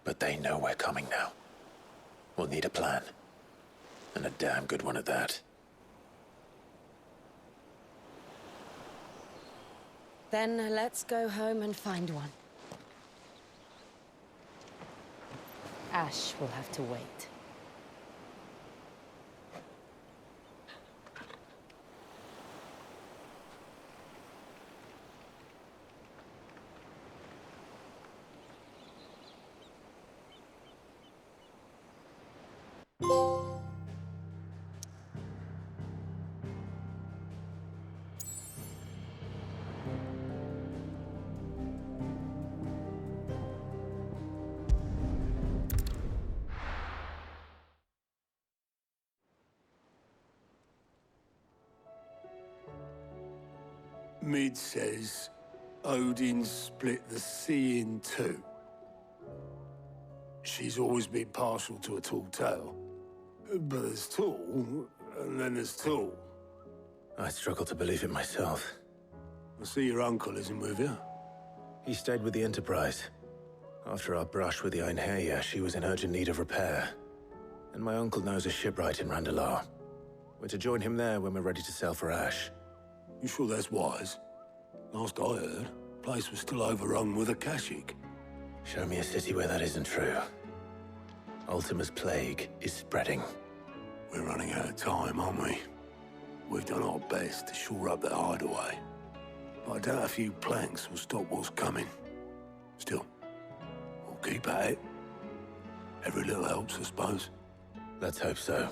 But they know we're coming now. We'll need a plan. And a damn good one at that. Then let's go home and find one. Ash will have to wait. Mid says Odin split the sea in two. She's always been partial to a tall tale. But there's tall, and then there's tall. I struggle to believe it myself. I see your uncle isn't with you. He stayed with the Enterprise. After our brush with the Einherjar, she was in urgent need of repair. And my uncle knows a shipwright in Randalar. We're to join him there when we're ready to sail for Ash. You sure that's wise? Last I heard, the place was still overrun with Akashic. Show me a city where that isn't true. Ultima's plague is spreading. We're running out of time, aren't we? We've done our best to shore up that hideaway. But I doubt a few planks will stop what's coming. Still, we'll keep at it. Every little helps, I suppose. Let's hope so.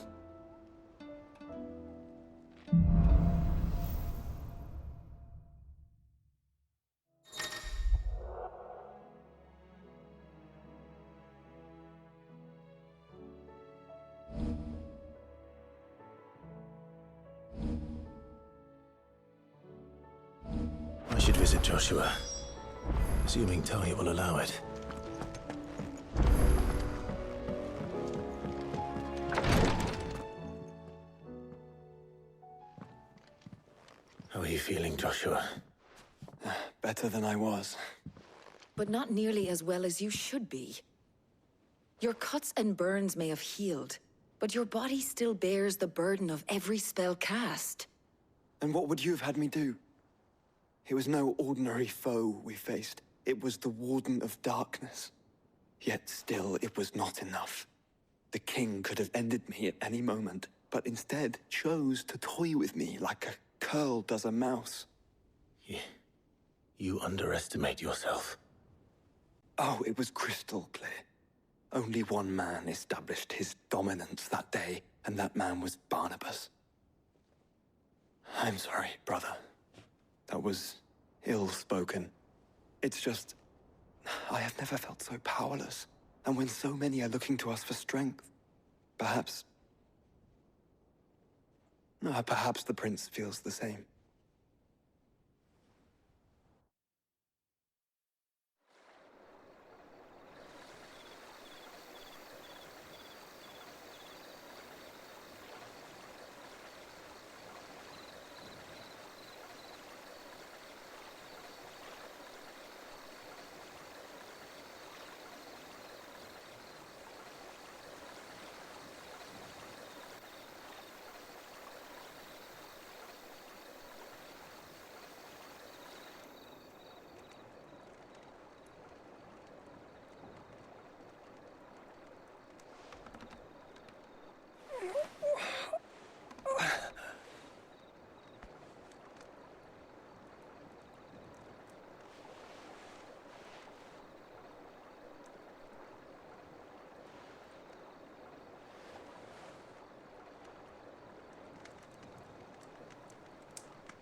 I should visit Joshua, assuming Talia will allow it. How are you feeling, Joshua? Better than I was. But not nearly as well as you should be. Your cuts and burns may have healed, but your body still bears the burden of every spell cast. And what would you have had me do? It was no ordinary foe we faced. It was the Warden of Darkness. Yet still, it was not enough. The king could have ended me at any moment, but instead chose to toy with me like a curl does a mouse. You underestimate yourself. Oh, it was crystal clear. Only one man established his dominance that day, and that man was Barnabas. I'm sorry, brother. That was ill-spoken. It's just, I have never felt so powerless. And when so many are looking to us for strength, perhaps the prince feels the same.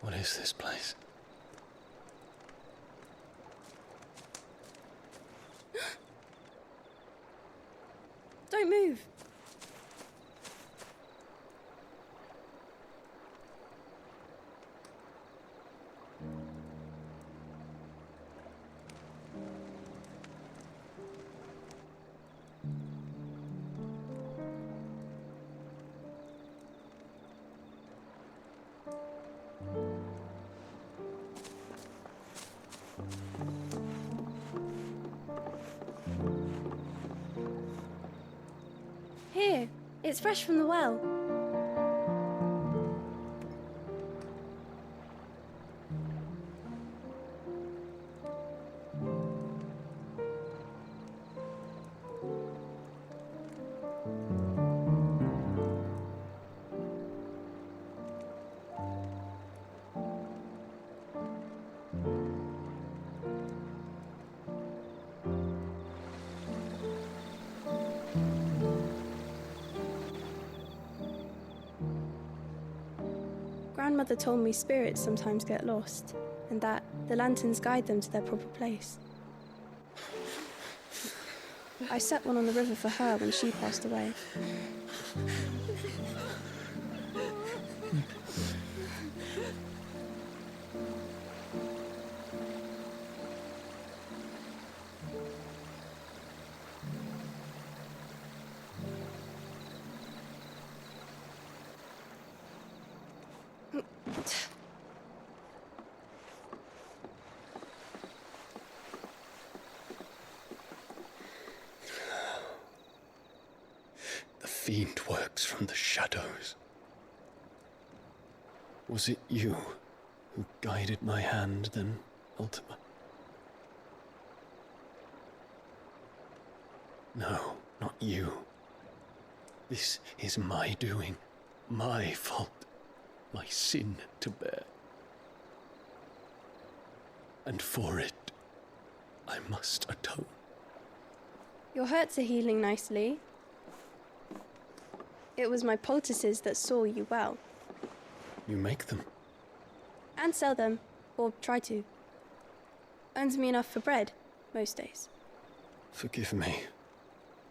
What is this place? Don't move. Here, it's fresh from the well. Grandmother told me spirits sometimes get lost, and that the lanterns guide them to their proper place. I set one on the river for her when she passed away. fiend works from the shadows. Was it you who guided my hand then, Ultima? No, not you. This is my doing, my fault, my sin to bear. And for it, I must atone. Your hurts are healing nicely. It was my poultices that saw you well. You make them? And sell them, or try to. Earns me enough for bread, most days. Forgive me.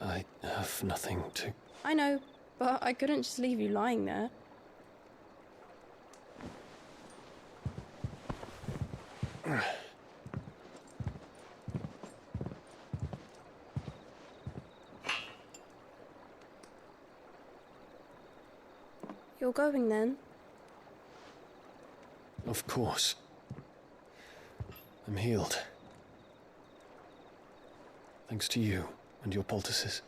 I have nothing to... I know, but I couldn't just leave you lying there. You're going then? Of course. I'm healed. Thanks to you and your poultices.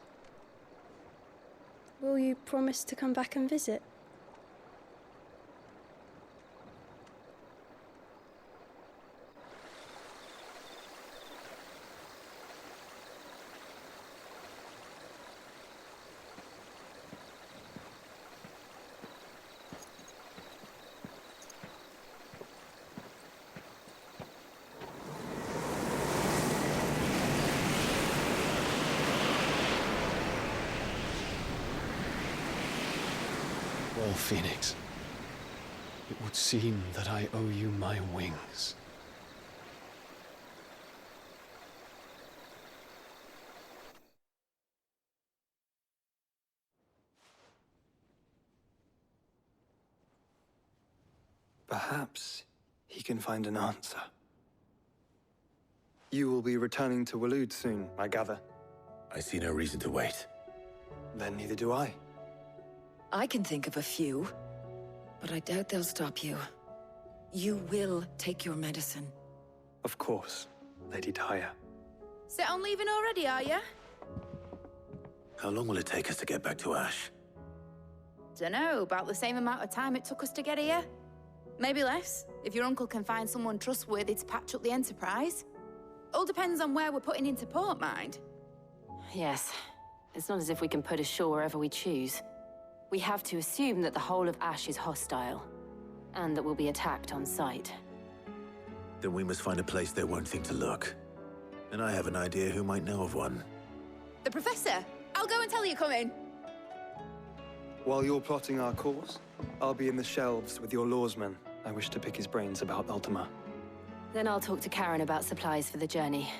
Will you promise to come back and visit? Well, Phoenix, it would seem that I owe you my wings. Perhaps he can find an answer. You will be returning to Waloed soon, I gather. I see no reason to wait. Then neither do I. I can think of a few, but I doubt they'll stop you. You will take your medicine. Of course, Lady Daya. Set on leaving already, are ya? How long will it take us to get back to Ash? Dunno, about the same amount of time it took us to get here. Maybe less, if your uncle can find someone trustworthy to patch up the Enterprise. All depends on where we're putting into port, mind. Yes. It's not as if we can put ashore wherever we choose. We have to assume that the whole of Ash is hostile, and that we'll be attacked on sight. Then we must find a place they won't think to look. And I have an idea who might know of one. The Professor! I'll go and tell you coming! While you're plotting our course, I'll be in the shelves with your lawsman. I wish to pick his brains about Ultima. Then I'll talk to Karen about supplies for the journey.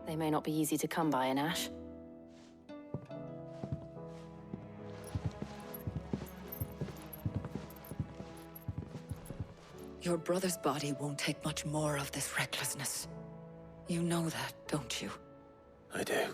They may not be easy to come by in Ash. Your brother's body won't take much more of this recklessness. You know that, don't you? I do.